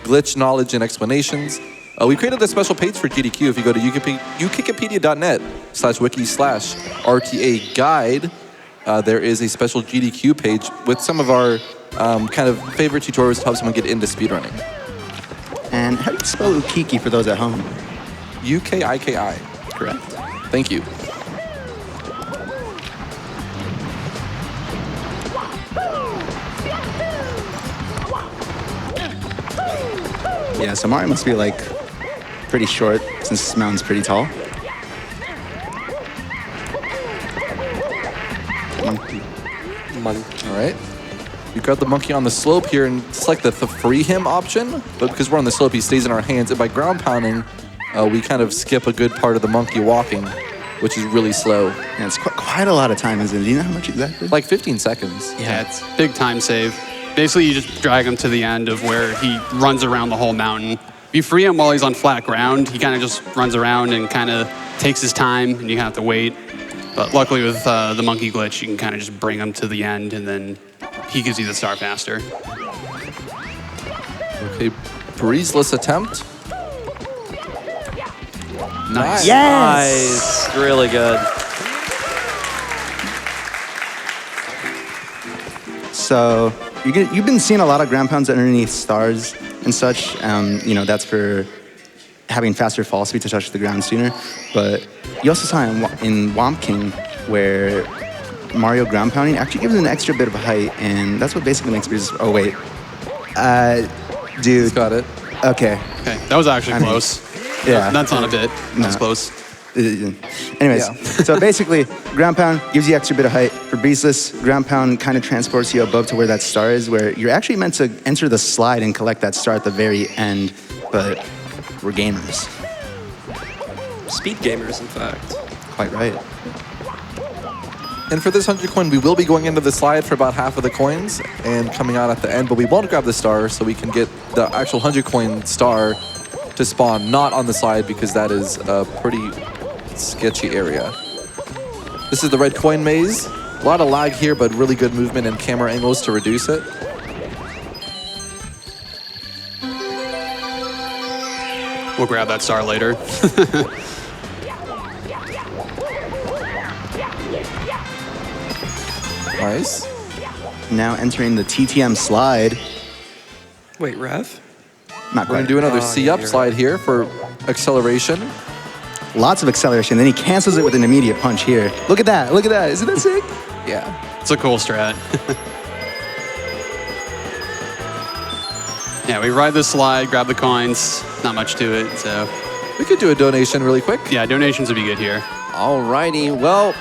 glitch knowledge and explanations. We created a special page for GDQ. If you go to yukipedia.net/wiki/RTA guide, there is a special GDQ page with some of our kind of favorite tutorials to help someone get into speedrunning. And how do you spell Ukiki for those at home? UKIKI. Correct. Thank you. Yeah, so Mario must be like pretty short since this mountain's pretty tall. Monkey. All right. You got the monkey on the slope here and select the free him option, but because we're on the slope, he stays in our hands. And by ground pounding, we kind of skip a good part of the monkey walking, which is really slow. Yeah, it's quite a lot of time, isn't it? Do you know how much exactly? Like 15 seconds. Yeah, it's big time save. Basically, you just drag him to the end of where he runs around the whole mountain. If you free him while he's on flat ground, he kind of just runs around and kind of takes his time, and you have to wait. But luckily with the monkey glitch, you can kind of just bring him to the end, and then he gives you the star faster. Okay, breezeless attempt. Nice. Yes! Nice. Really good. So you've been seeing a lot of ground pounds underneath stars and such. You know, that's for having faster fall speed to touch the ground sooner. But you also saw in Womp King where Mario ground pounding actually gives it an extra bit of height, and that's what basically makes breezes. Oh wait, dude. Got it. Okay. Okay, that was actually close. Yeah. That's not a bit. That's No. close. Anyways, Yeah. so basically, ground pound gives you extra bit of height. For breezeless, ground pound kind of transports you above to where that star is, where you're actually meant to enter the slide and collect that star at the very end, but we're gamers. Speed gamers, in fact. Quite right. And for this 100 coin, we will be going into the slide for about half of the coins and coming out at the end, but we won't grab the star so we can get the actual 100 coin star to spawn not on the slide because that is a pretty sketchy area. This is the red coin maze. A lot of lag here, but really good movement and camera angles to reduce it. We'll grab that star later. Nice. Now entering the TTM slide. Wait, Rev? Not We're quite. gonna do another Oh, C-up yeah, you're slide here for acceleration. Lots of acceleration. Then he cancels it with an immediate punch here. Look at that. Look at that. Isn't that sick? Yeah. It's a cool strat. Yeah, we ride the slide, grab the coins. Not much to it, so. We could do a donation really quick. Yeah, donations would be good here. Alrighty, well,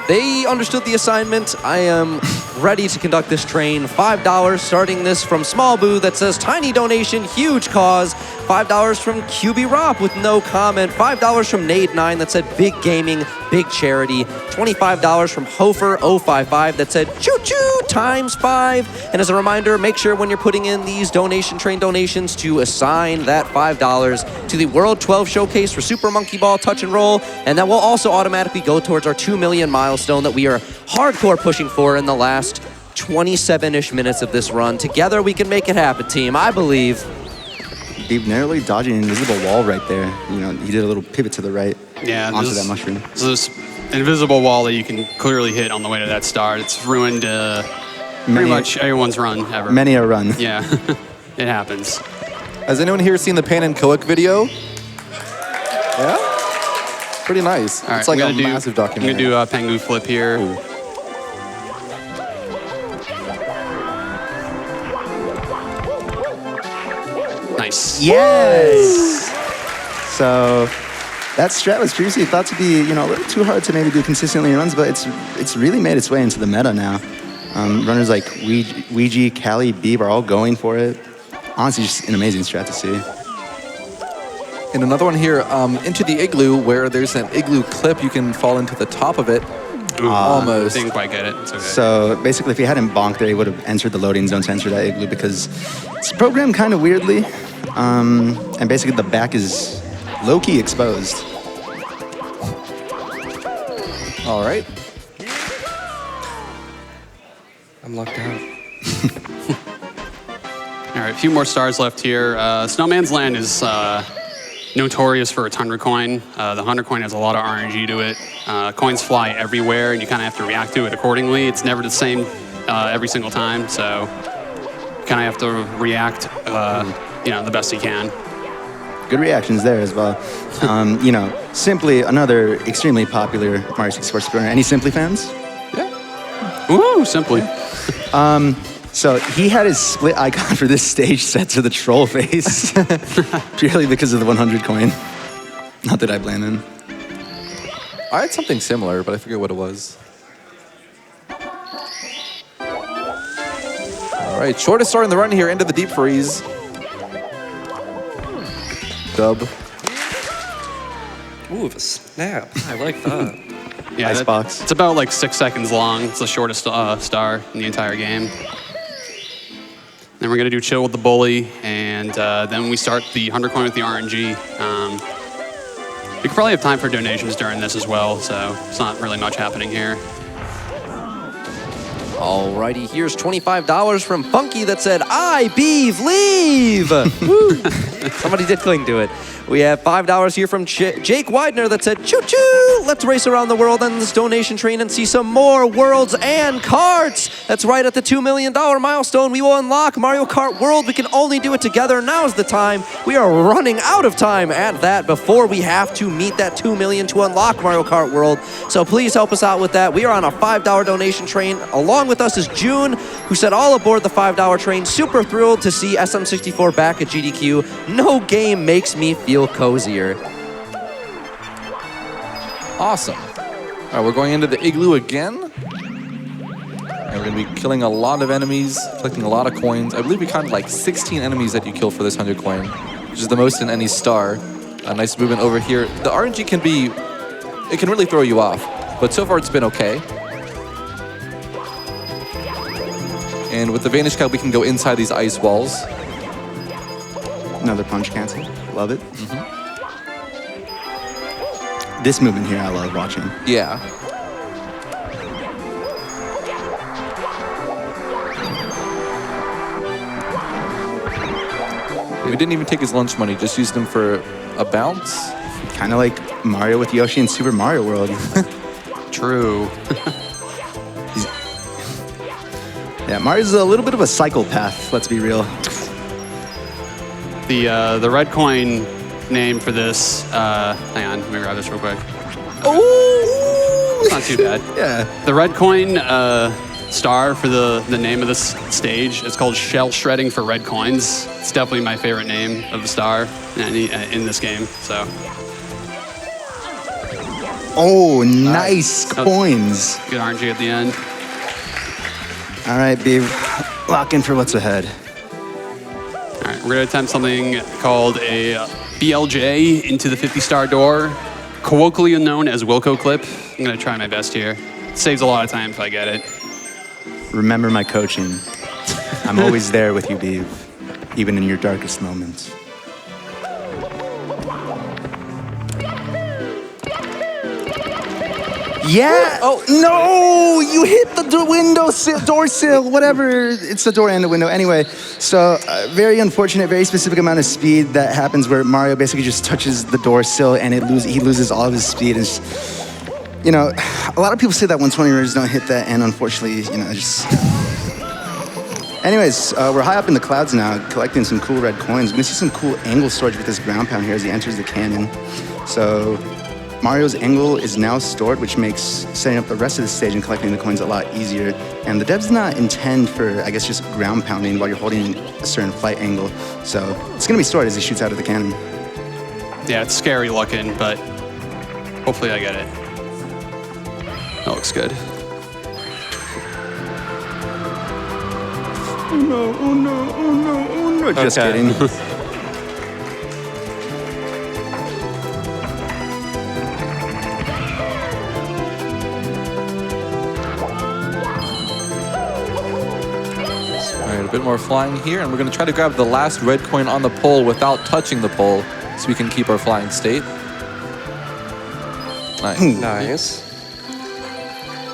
they understood the assignment. I am ready to conduct this train. $5 starting this from Small Boo that says tiny donation, huge cause. $5 from QB Rop with no comment. $5 from Nade9 that said big gaming, big charity. $25 from Hofer055 that said choo choo ×5. And as a reminder, make sure when you're putting in these donation train donations to assign that $5 to the World 12 Showcase for Super Monkey Ball Touch and Roll, and that will also automatically go towards our 2 million milestone that we are hardcore pushing for in the last 27-ish minutes of this run. Together we can make it happen, team. I believe. Beeve narrowly dodging an invisible wall right there. You know, he did a little pivot to the right onto that mushroom. So this invisible wall that you can clearly hit on the way to that star. It's ruined pretty much everyone's run ever. Many a run. Yeah, it happens. Has anyone here seen the Pan and Coic video? Yeah? Pretty nice. All right, it's like a massive documentary. I'm going to do a Pengu flip here. Ooh. Nice. Yes! So that strat was previously thought to be, you know, a little too hard to maybe do consistently in runs, but it's really made its way into the meta now. Runners like Ouija, Cali, Beeve are all going for it. Honestly, just an amazing strat to see. And another one here, into the igloo, where there's an igloo clip, you can fall into the top of it. Ooh, almost. Didn't quite get it. It's okay. So basically, if he hadn't bonked there, he would have entered the loading zone to enter that igloo because it's programmed kind of weirdly. And basically, the back is low-key exposed. All right. I'm locked out. All right, a few more stars left here. Snowman's Land is notorious for its 100 coin. The 100 coin has a lot of RNG to it. Coins fly everywhere, and you kind of have to react to it accordingly. It's never the same every single time, so you kind of have to react, you know, the best you can. Good reactions there as well. You know, Simply, another extremely popular Mario 64 speedrunner. Any Simply fans? Yeah. Woo, Simply. So he had his split icon for this stage set to the troll face, purely because of the 100 coin. Not that I blame him. I had something similar, but I forget what it was. All right, shortest star in the run here, into the deep freeze. Dub. Ooh, the snap. I like that. Yeah, Icebox. It's about like 6 seconds long. It's the shortest star in the entire game. Then we're gonna do chill with the bully, and then we start the 100 coin with the RNG. We could probably have time for donations during this as well, so it's not really much happening here. Alrighty, here's $25 from Funky that said, "I beeve leave." Woo. Somebody did cling to it. We have $5 here from Jake Widener that said, "Choo choo, let's race around the world on this donation train and see some more worlds and carts." That's right, at the $2 million milestone, we will unlock Mario Kart World. We can only do it together. Now's the time. We are running out of time at that before we have to meet that 2 million to unlock Mario Kart World. So please help us out with that. We are on a $5 donation train. Along with us is June, who said all aboard the $5 train. Super thrilled to see SM64 back at GDQ. No game makes me feel cozier. Awesome. All right, we're going into the igloo again. And we're going to be killing a lot of enemies, collecting a lot of coins. I believe we counted like 16 enemies that you kill for this 100 coin, which is the most in any star. A nice movement over here. The RNG can be, it can really throw you off, but so far it's been okay. And with the Vanish Cap, we can go inside these ice walls. Another punch cancel. Love it. This movement here I love watching. Yeah. We didn't even take his lunch money, just used him for a bounce. Kind of like Mario with Yoshi in Super Mario World. True. Yeah, Mario's a little bit of a psychopath, let's be real. The red coin name for this, hang on, let me grab this real quick. Oh! It's not too bad. Yeah. The red coin star for the name of this stage is called Shell Shredding for Red Coins. It's definitely my favorite name of the star in this game, so. Oh, nice coins. Good RNG at the end. All right, Beeve, lock in for what's ahead. All right, we're gonna attempt something called a BLJ into the 50-star door, colloquially known as Wilco Clip. I'm gonna try my best here. Saves a lot of time if I get it. remember my coaching. I'm always there with you, beeve, even in your darkest moments. Yeah. Oh no! You hit the door sill, whatever. It's the door and the window. Anyway, so very unfortunate, very specific amount of speed that happens where Mario basically just touches the door sill and he loses all of his speed. It's, you know, a lot of people say that 120 runners don't hit that, and unfortunately, you know, just. Anyways, we're high up in the clouds now, collecting some cool red coins. We're gonna see some cool angle storage with this ground pound here as he enters the canyon. So. Mario's angle is now stored, which makes setting up the rest of the stage and collecting the coins a lot easier. And the devs not intend for, I guess, just ground pounding while you're holding a certain flight angle. So it's gonna be stored as he shoots out of the cannon. Yeah, it's scary looking, but hopefully I get it. That looks good. Oh no, oh no, oh no, oh no. Just kidding. A bit more flying here, and we're going to try to grab the last red coin on the pole without touching the pole so we can keep our flying state. Nice. Nice.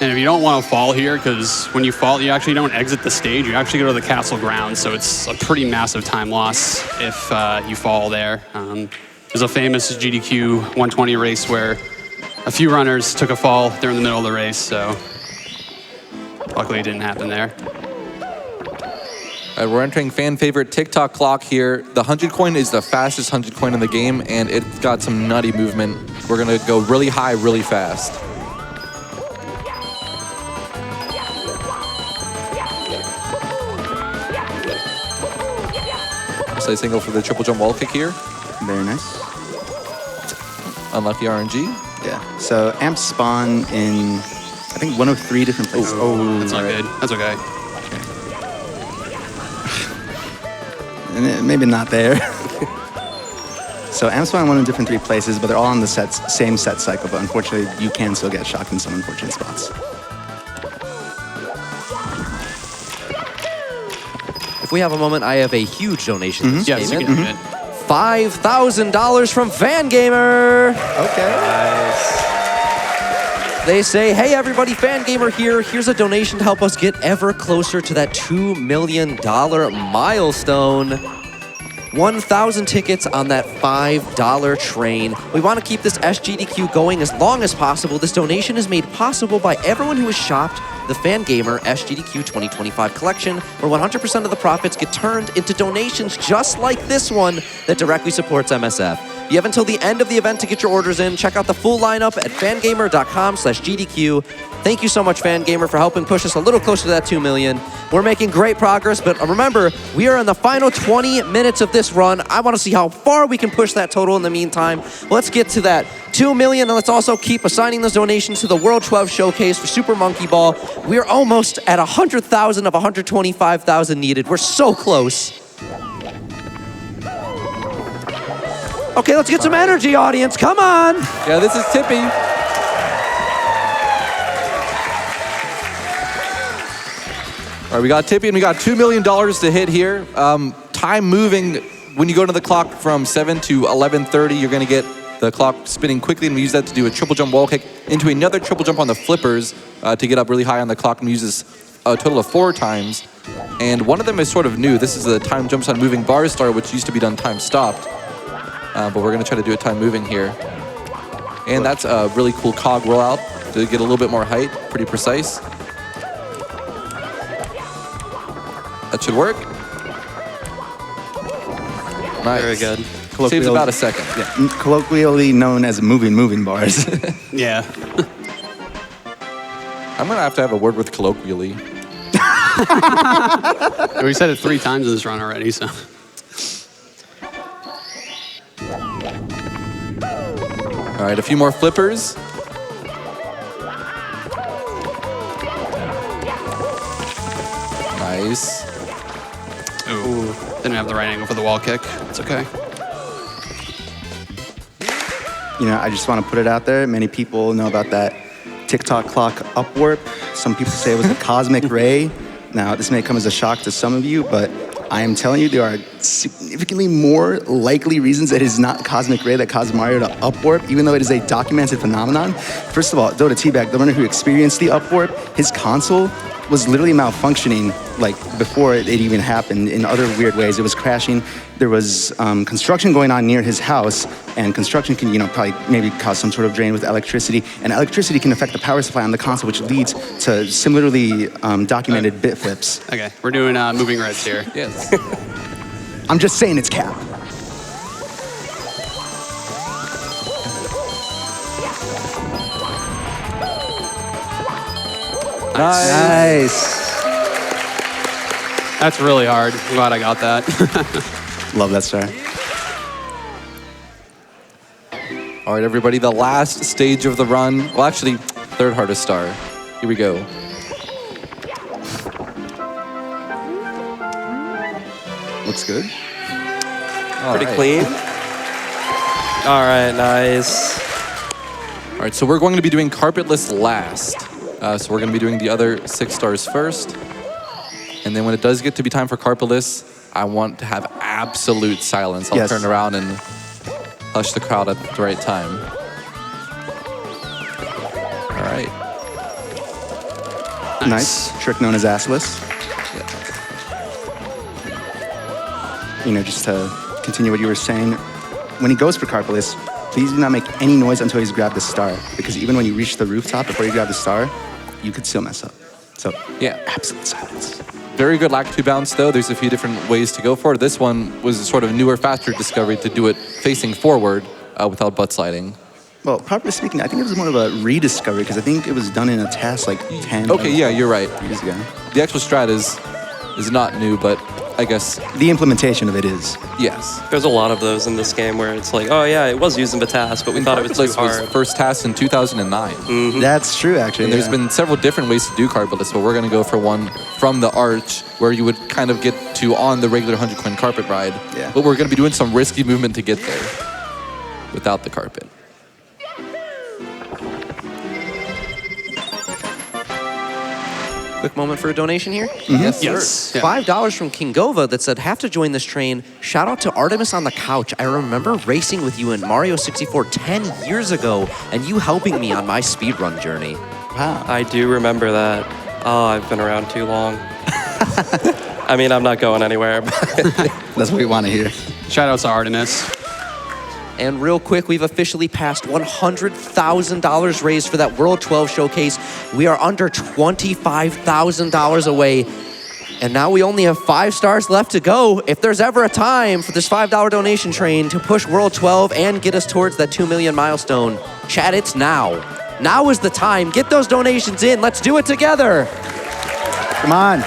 And if you don't want to fall here, because when you fall, you actually don't exit the stage, you actually go to the castle grounds, so it's a pretty massive time loss if you fall there. There's a famous GDQ 120 race where a few runners took a fall during the middle of the race, so luckily it didn't happen there. All right, we're entering fan favorite TikTok clock here. The 100 coin is the fastest 100 coin in the game, and it's got some nutty movement. We're gonna go really high, really fast. Slight single for the triple jump wall kick here. Very nice. Unlucky RNG. Yeah. So amps spawn in, I think, 1 of 3 different places. Oh, that's not good. That's okay. Maybe not there. So amps spawn in 1 of different 3 places, but they're all on the same set cycle. But unfortunately, you can still get shocked in some unfortunate spots. If we have a moment, I have a huge donation. Yes, you statement. can do it. $5,000 from Fangamer. Okay. Nice. They say, hey everybody, Fangamer here. Here's a donation to help us get ever closer to that $2 million milestone. 1,000 tickets on that $5 train. We want to keep this SGDQ going as long as possible. This donation is made possible by everyone who has shopped the Fangamer SGDQ 2025 collection, where 100% of the profits get turned into donations just like this one that directly supports MSF. You have until the end of the event to get your orders in. Check out the full lineup at fangamer.com/GDQ. Thank you so much, Fangamer, for helping push us a little closer to that 2 million. We're making great progress, but remember, we are in the final 20 minutes of this run. I want to see how far we can push that total in the meantime. Let's get to that 2 million, and let's also keep assigning those donations to the World 12 Showcase for Super Monkey Ball. We're almost at 100,000 of 125,000 needed. We're so close. Okay, let's get some energy, audience. Come on. Yeah, this is Tippy. All right, we got Tippy and we got $2 million to hit here. Time moving, when you go to the clock from 7 to 11:30, you're gonna get the clock spinning quickly, and we use that to do a triple jump wall kick into another triple jump on the flippers to get up really high on the clock, and we use this a total of 4 times. And one of them is sort of new. This is the time jumps on moving bar star, which used to be done time stopped. But we're gonna try to do a time moving here. And that's a really cool cog rollout to get a little bit more height, pretty precise. That should work. Nice. Very good. Saves about a second. Yeah, colloquially known as moving bars. Yeah. I'm gonna have a word with colloquially. We said it 3 times in this run already, so. All right, a few more flippers. Nice. Ooh. Didn't have the right angle for the wall kick. It's okay. You know, I just want to put it out there. Many people know about that TikTok clock upwarp. Some people say it was a cosmic ray. Now, this may come as a shock to some of you, but I am telling you, there are significantly more likely reasons that it is not Cosmic Ray that caused Mario to upwarp, even though it is a documented phenomenon. First of all, Dota Teabag, the runner who experienced the upwarp, his console was literally malfunctioning like before it even happened in other weird ways. It was crashing. There was construction going on near his house, and construction can, probably maybe cause some sort of drain with electricity, and electricity can affect the power supply on the console, which leads to similarly documented bit flips. Okay, we're doing moving reds here. Yes. I'm just saying it's cap. Nice. That's really hard. I'm glad I got that. Love that star. All right, everybody, the last stage of the run. Well, actually, third hardest star. Here we go. Looks good. Pretty clean. All right, nice. All right, so we're going to be doing carpetless last. So we're going to be doing the other 6 stars first. And then when it does get to be time for carpetless, I want to have absolute silence. I'll turn around and hush the crowd at the right time. All right. Nice. Trick known as assless. Just to continue what you were saying, when he goes for carpetless, please do not make any noise until he's grabbed the star, because even when you reach the rooftop before you grab the star, you could still mess up. So, yeah, absolute silence. Very good lag 2 bounce, though. There's a few different ways to go for it. This one was a sort of newer, faster discovery to do it facing forward without butt sliding. Well, properly speaking, I think it was more of a rediscovery, because I think it was done in a task like 10 Okay, yeah, you're right. years ago. The actual strat is not new, but I guess... The implementation of it is. Yes. There's a lot of those in this game where it's like, oh yeah, it was using the task, but we thought it was too hard. Was first task in 2009. That's true, actually. And there's been several different ways to do carpetless, but we're going to go for one from the arch where you would kind of get to on the regular 100 coin carpet ride. Yeah. But we're going to be doing some risky movement to get there without the carpet. Quick moment for a donation here. Yes, sir. Yes. Yeah. $5 from Kingova that said, have to join this train. Shout out to Artemis on the couch. I remember racing with you in Mario 64 10 years ago and you helping me on my speedrun journey. Wow. I do remember that. Oh, I've been around too long. I mean, I'm not going anywhere. But That's what we want to hear. Shout out to Artemis. And real quick, we've officially passed $100,000 raised for that World 12 showcase. We are under $25,000 away. And now we only have 5 stars left to go. If there's ever a time for this $5 donation train to push World 12 and get us towards that 2 million milestone, chat, it's now. Now is the time. Get those donations in. Let's do it together. Come on.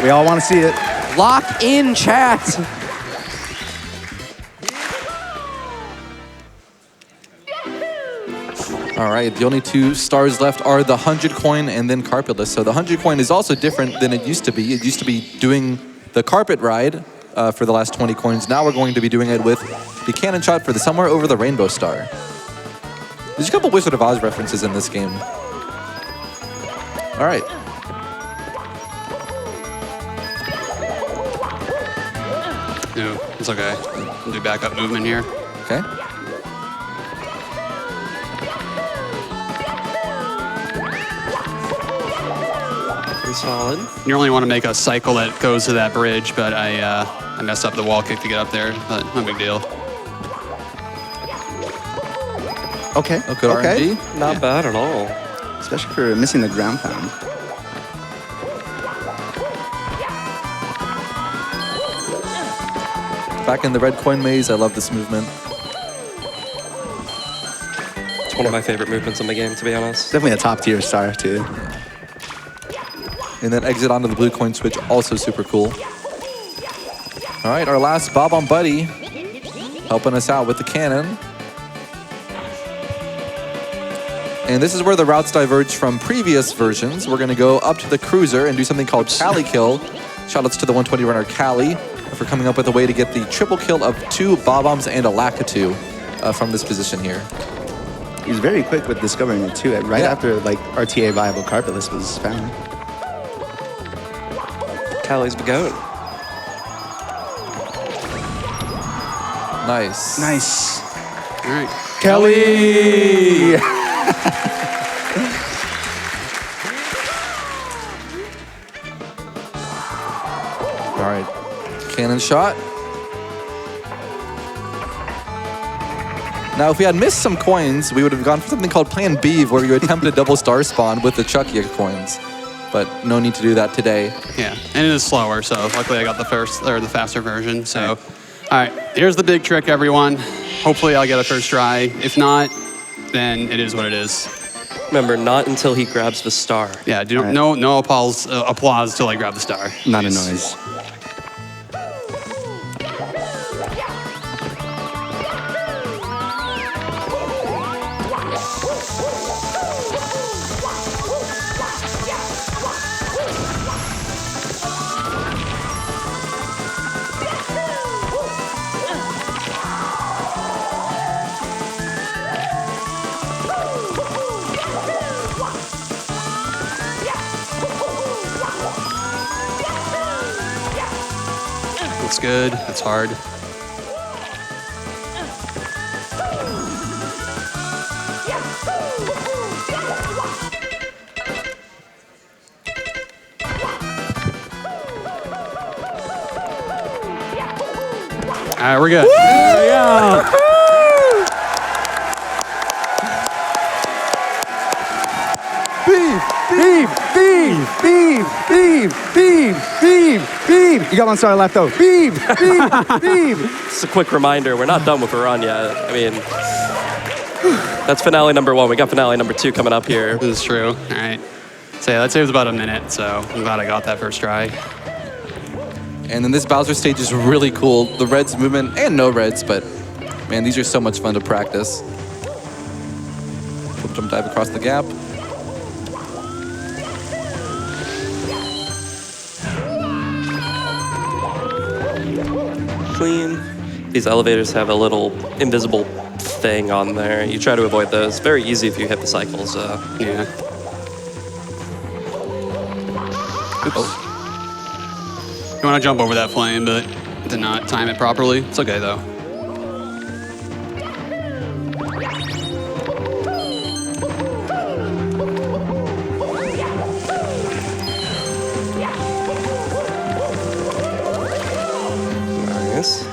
We all want to see it. Lock in, chat. All right, the only 2 stars left are the 100 coin and then carpetless. So the 100 coin is also different than it used to be. It used to be doing the carpet ride for the last 20 coins. Now we're going to be doing it with the cannon shot for the Somewhere Over the Rainbow Star. There's a couple Wizard of Oz references in this game. All right. No, it's okay. We'll do backup movement here. Okay. solid. You normally want to make a cycle that goes to that bridge, but I messed up the wall kick to get up there, but no big deal. Okay. Okay. RNG. Not bad at all. Especially for missing the ground pound. Back in the red coin maze, I love this movement. It's one of my favorite movements in the game, to be honest. Definitely a top tier star too. And then exit onto the blue coin switch, also super cool. All right, our last Bob on Buddy, helping us out with the cannon. And this is where the routes diverge from previous versions. We're gonna go up to the cruiser and do something called Cali Kill. Shoutouts to the 120 runner Cali for coming up with a way to get the triple kill of 2 Bob-ombs and a Lakitu from this position here. He was very quick with discovering it too, right after like RTA viable carpetless was found. Callie's Bagoon. Nice. Nice. All right. Kelly! All right. Cannon shot. Now, if we had missed some coins, we would have gone for something called Plan Beeve, where you attempt a double star spawn with the Chucky coins. But no need to do that today. Yeah, and it is slower, so luckily I got the faster version. So, all right, here's the big trick, everyone. Hopefully I'll get a first try. If not, then it is what it is. Remember, not until he grabs the star. Yeah, right. no applause till I grab the star. Not a Please. noise. It's good. It's hard. All right, we're good. Yeah. Beeve! You got one star left though. Beeve! Just a quick reminder, we're not done with the run yet. I mean, that's finale number 1. We got finale number 2 coming up here. This is true. All right. So yeah, that saves about a minute, so I'm glad I got that first try. And then this Bowser stage is really cool. The reds movement, and no reds, but man, these are so much fun to practice. Jump dive across the gap. Clean. These elevators have a little invisible thing on there. You try to avoid those. Very easy if you hit the cycles. Yeah. Oops. You want to jump over that flame, but did not time it properly. It's okay though. Nice.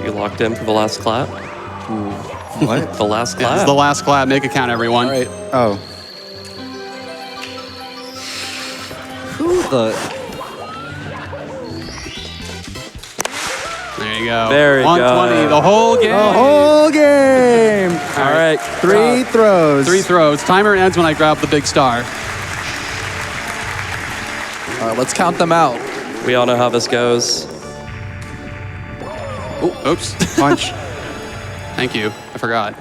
You locked in for the last clap? What? The last Yeah, this clap. is the last clap. Make it count, everyone. All right. Oh. Who the? There you go. There you 120, go. the whole game. The whole game! All right. 3 throws. 3 throws. Timer ends when I grab the big star. All right, let's count them out. We all know how this goes. Oh, oops. Punch. Thank you. I forgot.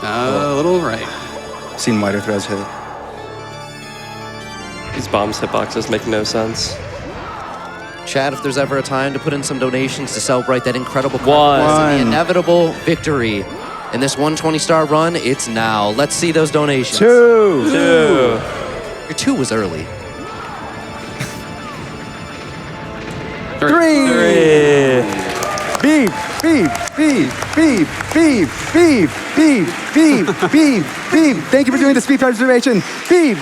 A little right. Seen wider throws hit. These bombs hitboxes make no sense. Chad, if there's ever a time to put in some donations to celebrate that incredible One. progress and the inevitable victory in this 120-star run, it's now. Let's see those donations. 2. 2. Your 2 was early. 3. 3. Beeve! Thank you for doing the speed preservation. Beeve!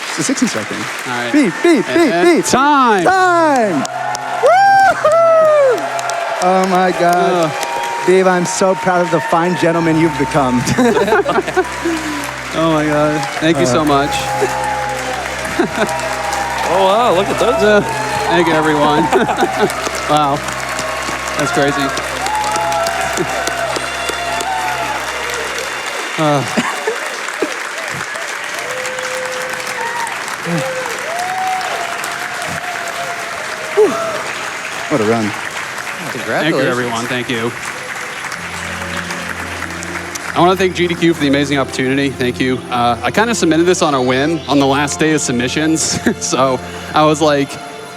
It's a 60 second. All right. Beeve! Time. Woo-hoo! Oh my God. Beeve, I'm so proud of the fine gentleman you've become. Oh my God. Thank you so much. Oh, wow. Look at those. Thank you, everyone. Wow. That's crazy. What a run. Congratulations. Thank you, everyone. Thank you. I want to thank GDQ for the amazing opportunity. Thank you. I kind of submitted this on a whim on the last day of submissions. So I was like,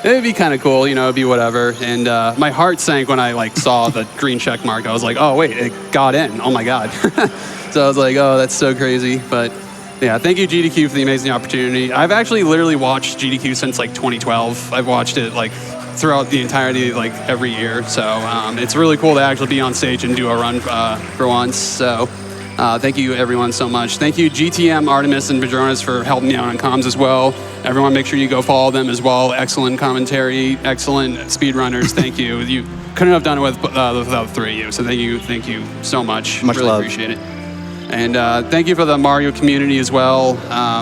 it'd be kind of cool, you know, it'd be whatever. And my heart sank when I like saw the green check mark. I was like, oh wait, it got in. Oh my God. So I was like, oh, that's so crazy. But yeah, thank you GDQ for the amazing opportunity. I've actually literally watched GDQ since like 2012. I've watched it like throughout the entirety, like every year. So it's really cool to actually be on stage and do a run for once. So thank you everyone so much. Thank you GTM, Artemis, and Badroenis for helping me out on comms as well. Everyone make sure you go follow them as well. Excellent commentary, excellent speedrunners. Thank you. You couldn't have done it without the three of you. So thank you so much. Much really love. Appreciate it. And thank you for the Mario community as well.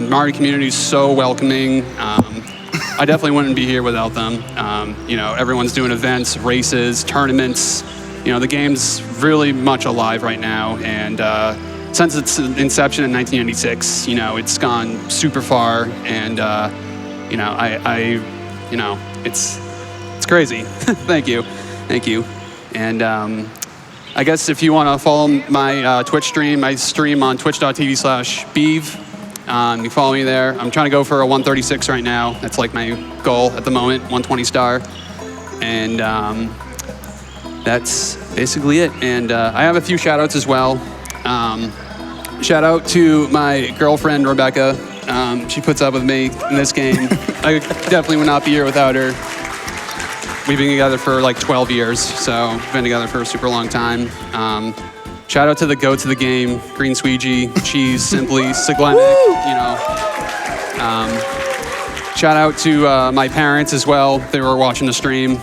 Mario community is so welcoming. I definitely wouldn't be here without them. You know, everyone's doing events, races, tournaments. You know, the game's really much alive right now. And since its inception in 1996, you know, it's gone super far. And, you know, it's crazy. Thank you. And I guess if you want to follow my Twitch stream, I stream on twitch.tv/beeve. You follow me there. I'm trying to go for a 136 right now. That's like my goal at the moment, 120 star. And that's basically it. And I have a few shout outs as well. Shout out to my girlfriend, Rebecca. She puts up with me in this game. I definitely would not be here without her. We've been together for like 12 years, so we've been together for a super long time. Shout out to the goats of the game, Green Sweegie, Cheese, Simply, Siglenic, you know. Shout out to my parents as well. They were watching the stream.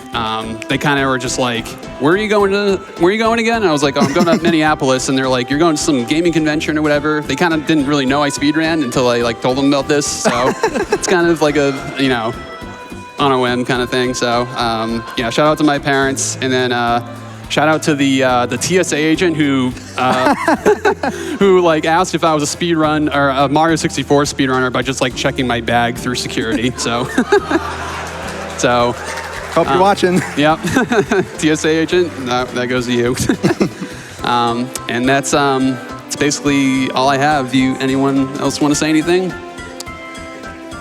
They kind of were just like, where are you going again? And I was like, oh, I'm going to Minneapolis. And they're like, you're going to some gaming convention or whatever. They kind of didn't really know I speedran until I like told them about this. So it's kind of like a, you know, on a whim kind of thing. So yeah, shout out to my parents. And then shout out to the TSA agent who who like asked if I was a speedrun or a Mario 64 speedrunner by just like checking my bag through security. So Hope you're watching. Yep. TSA agent, that goes to you. And that's basically all I have. Anyone else want to say anything?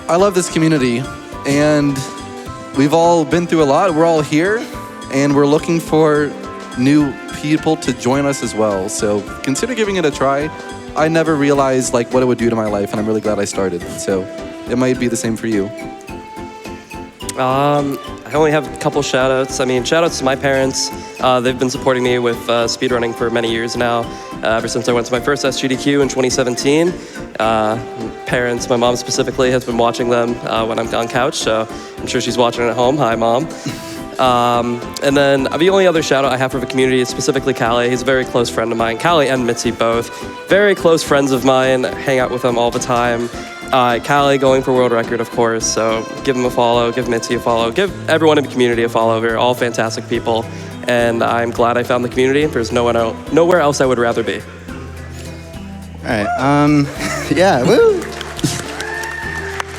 I love this community, and we've all been through a lot. We're all here, and we're looking for new people to join us as well. So consider giving it a try. I never realized like what it would do to my life, and I'm really glad I started. So it might be the same for you. I only have a couple shout outs. I mean, shout outs to my parents. They've been supporting me with speedrunning for many years now, ever since I went to my first SGDQ in 2017. Parents, my mom specifically, has been watching them when I'm on couch, so I'm sure she's watching at home. Hi, Mom. And then the only other shout out I have for the community is specifically Callie. He's a very close friend of mine. Callie and Mitzi both. Very close friends of mine. Hang out with them all the time. Callie going for world record, of course, so give him a follow, give Mitzi a follow, give everyone in the community a follow. They're all fantastic people, and I'm glad I found the community. There's nowhere else I would rather be. All right. Yeah. Woo.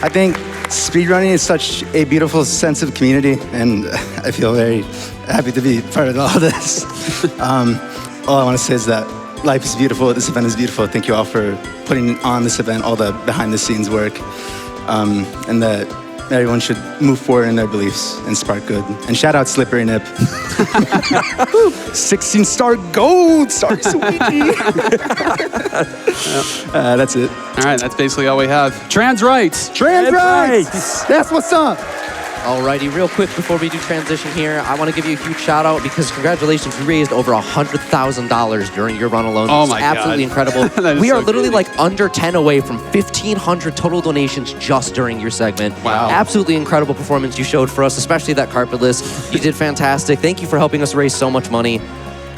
I think speedrunning is such a beautiful sense of community, and I feel very happy to be part of all this. All I want to say is that life is beautiful. This event is beautiful. Thank you all for putting on this event, all the behind-the-scenes work, and that everyone should move forward in their beliefs and spark good. And shout out Slippery Nip. 16-star gold, sorry, sweetie. That's it. All right, that's basically all we have. Trans rights. Trans rights. That's what's up. Alrighty, real quick before we do transition here, I want to give you a huge shout out because congratulations, you raised over $100,000 during your run alone. Oh my God. Absolutely incredible. We are literally like under 10 away from 1,500 total donations just during your segment. Wow. Absolutely incredible performance you showed for us, especially that carpetless. You did fantastic. Thank you for helping us raise so much money.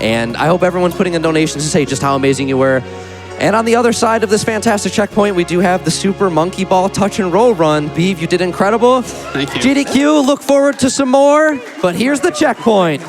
And I hope everyone's putting in donations to say just how amazing you were. And on the other side of this fantastic checkpoint, we do have the Super Monkey Ball Touch and Roll run. Beeve, you did incredible. Thank you. GDQ, look forward to some more. But here's the checkpoint.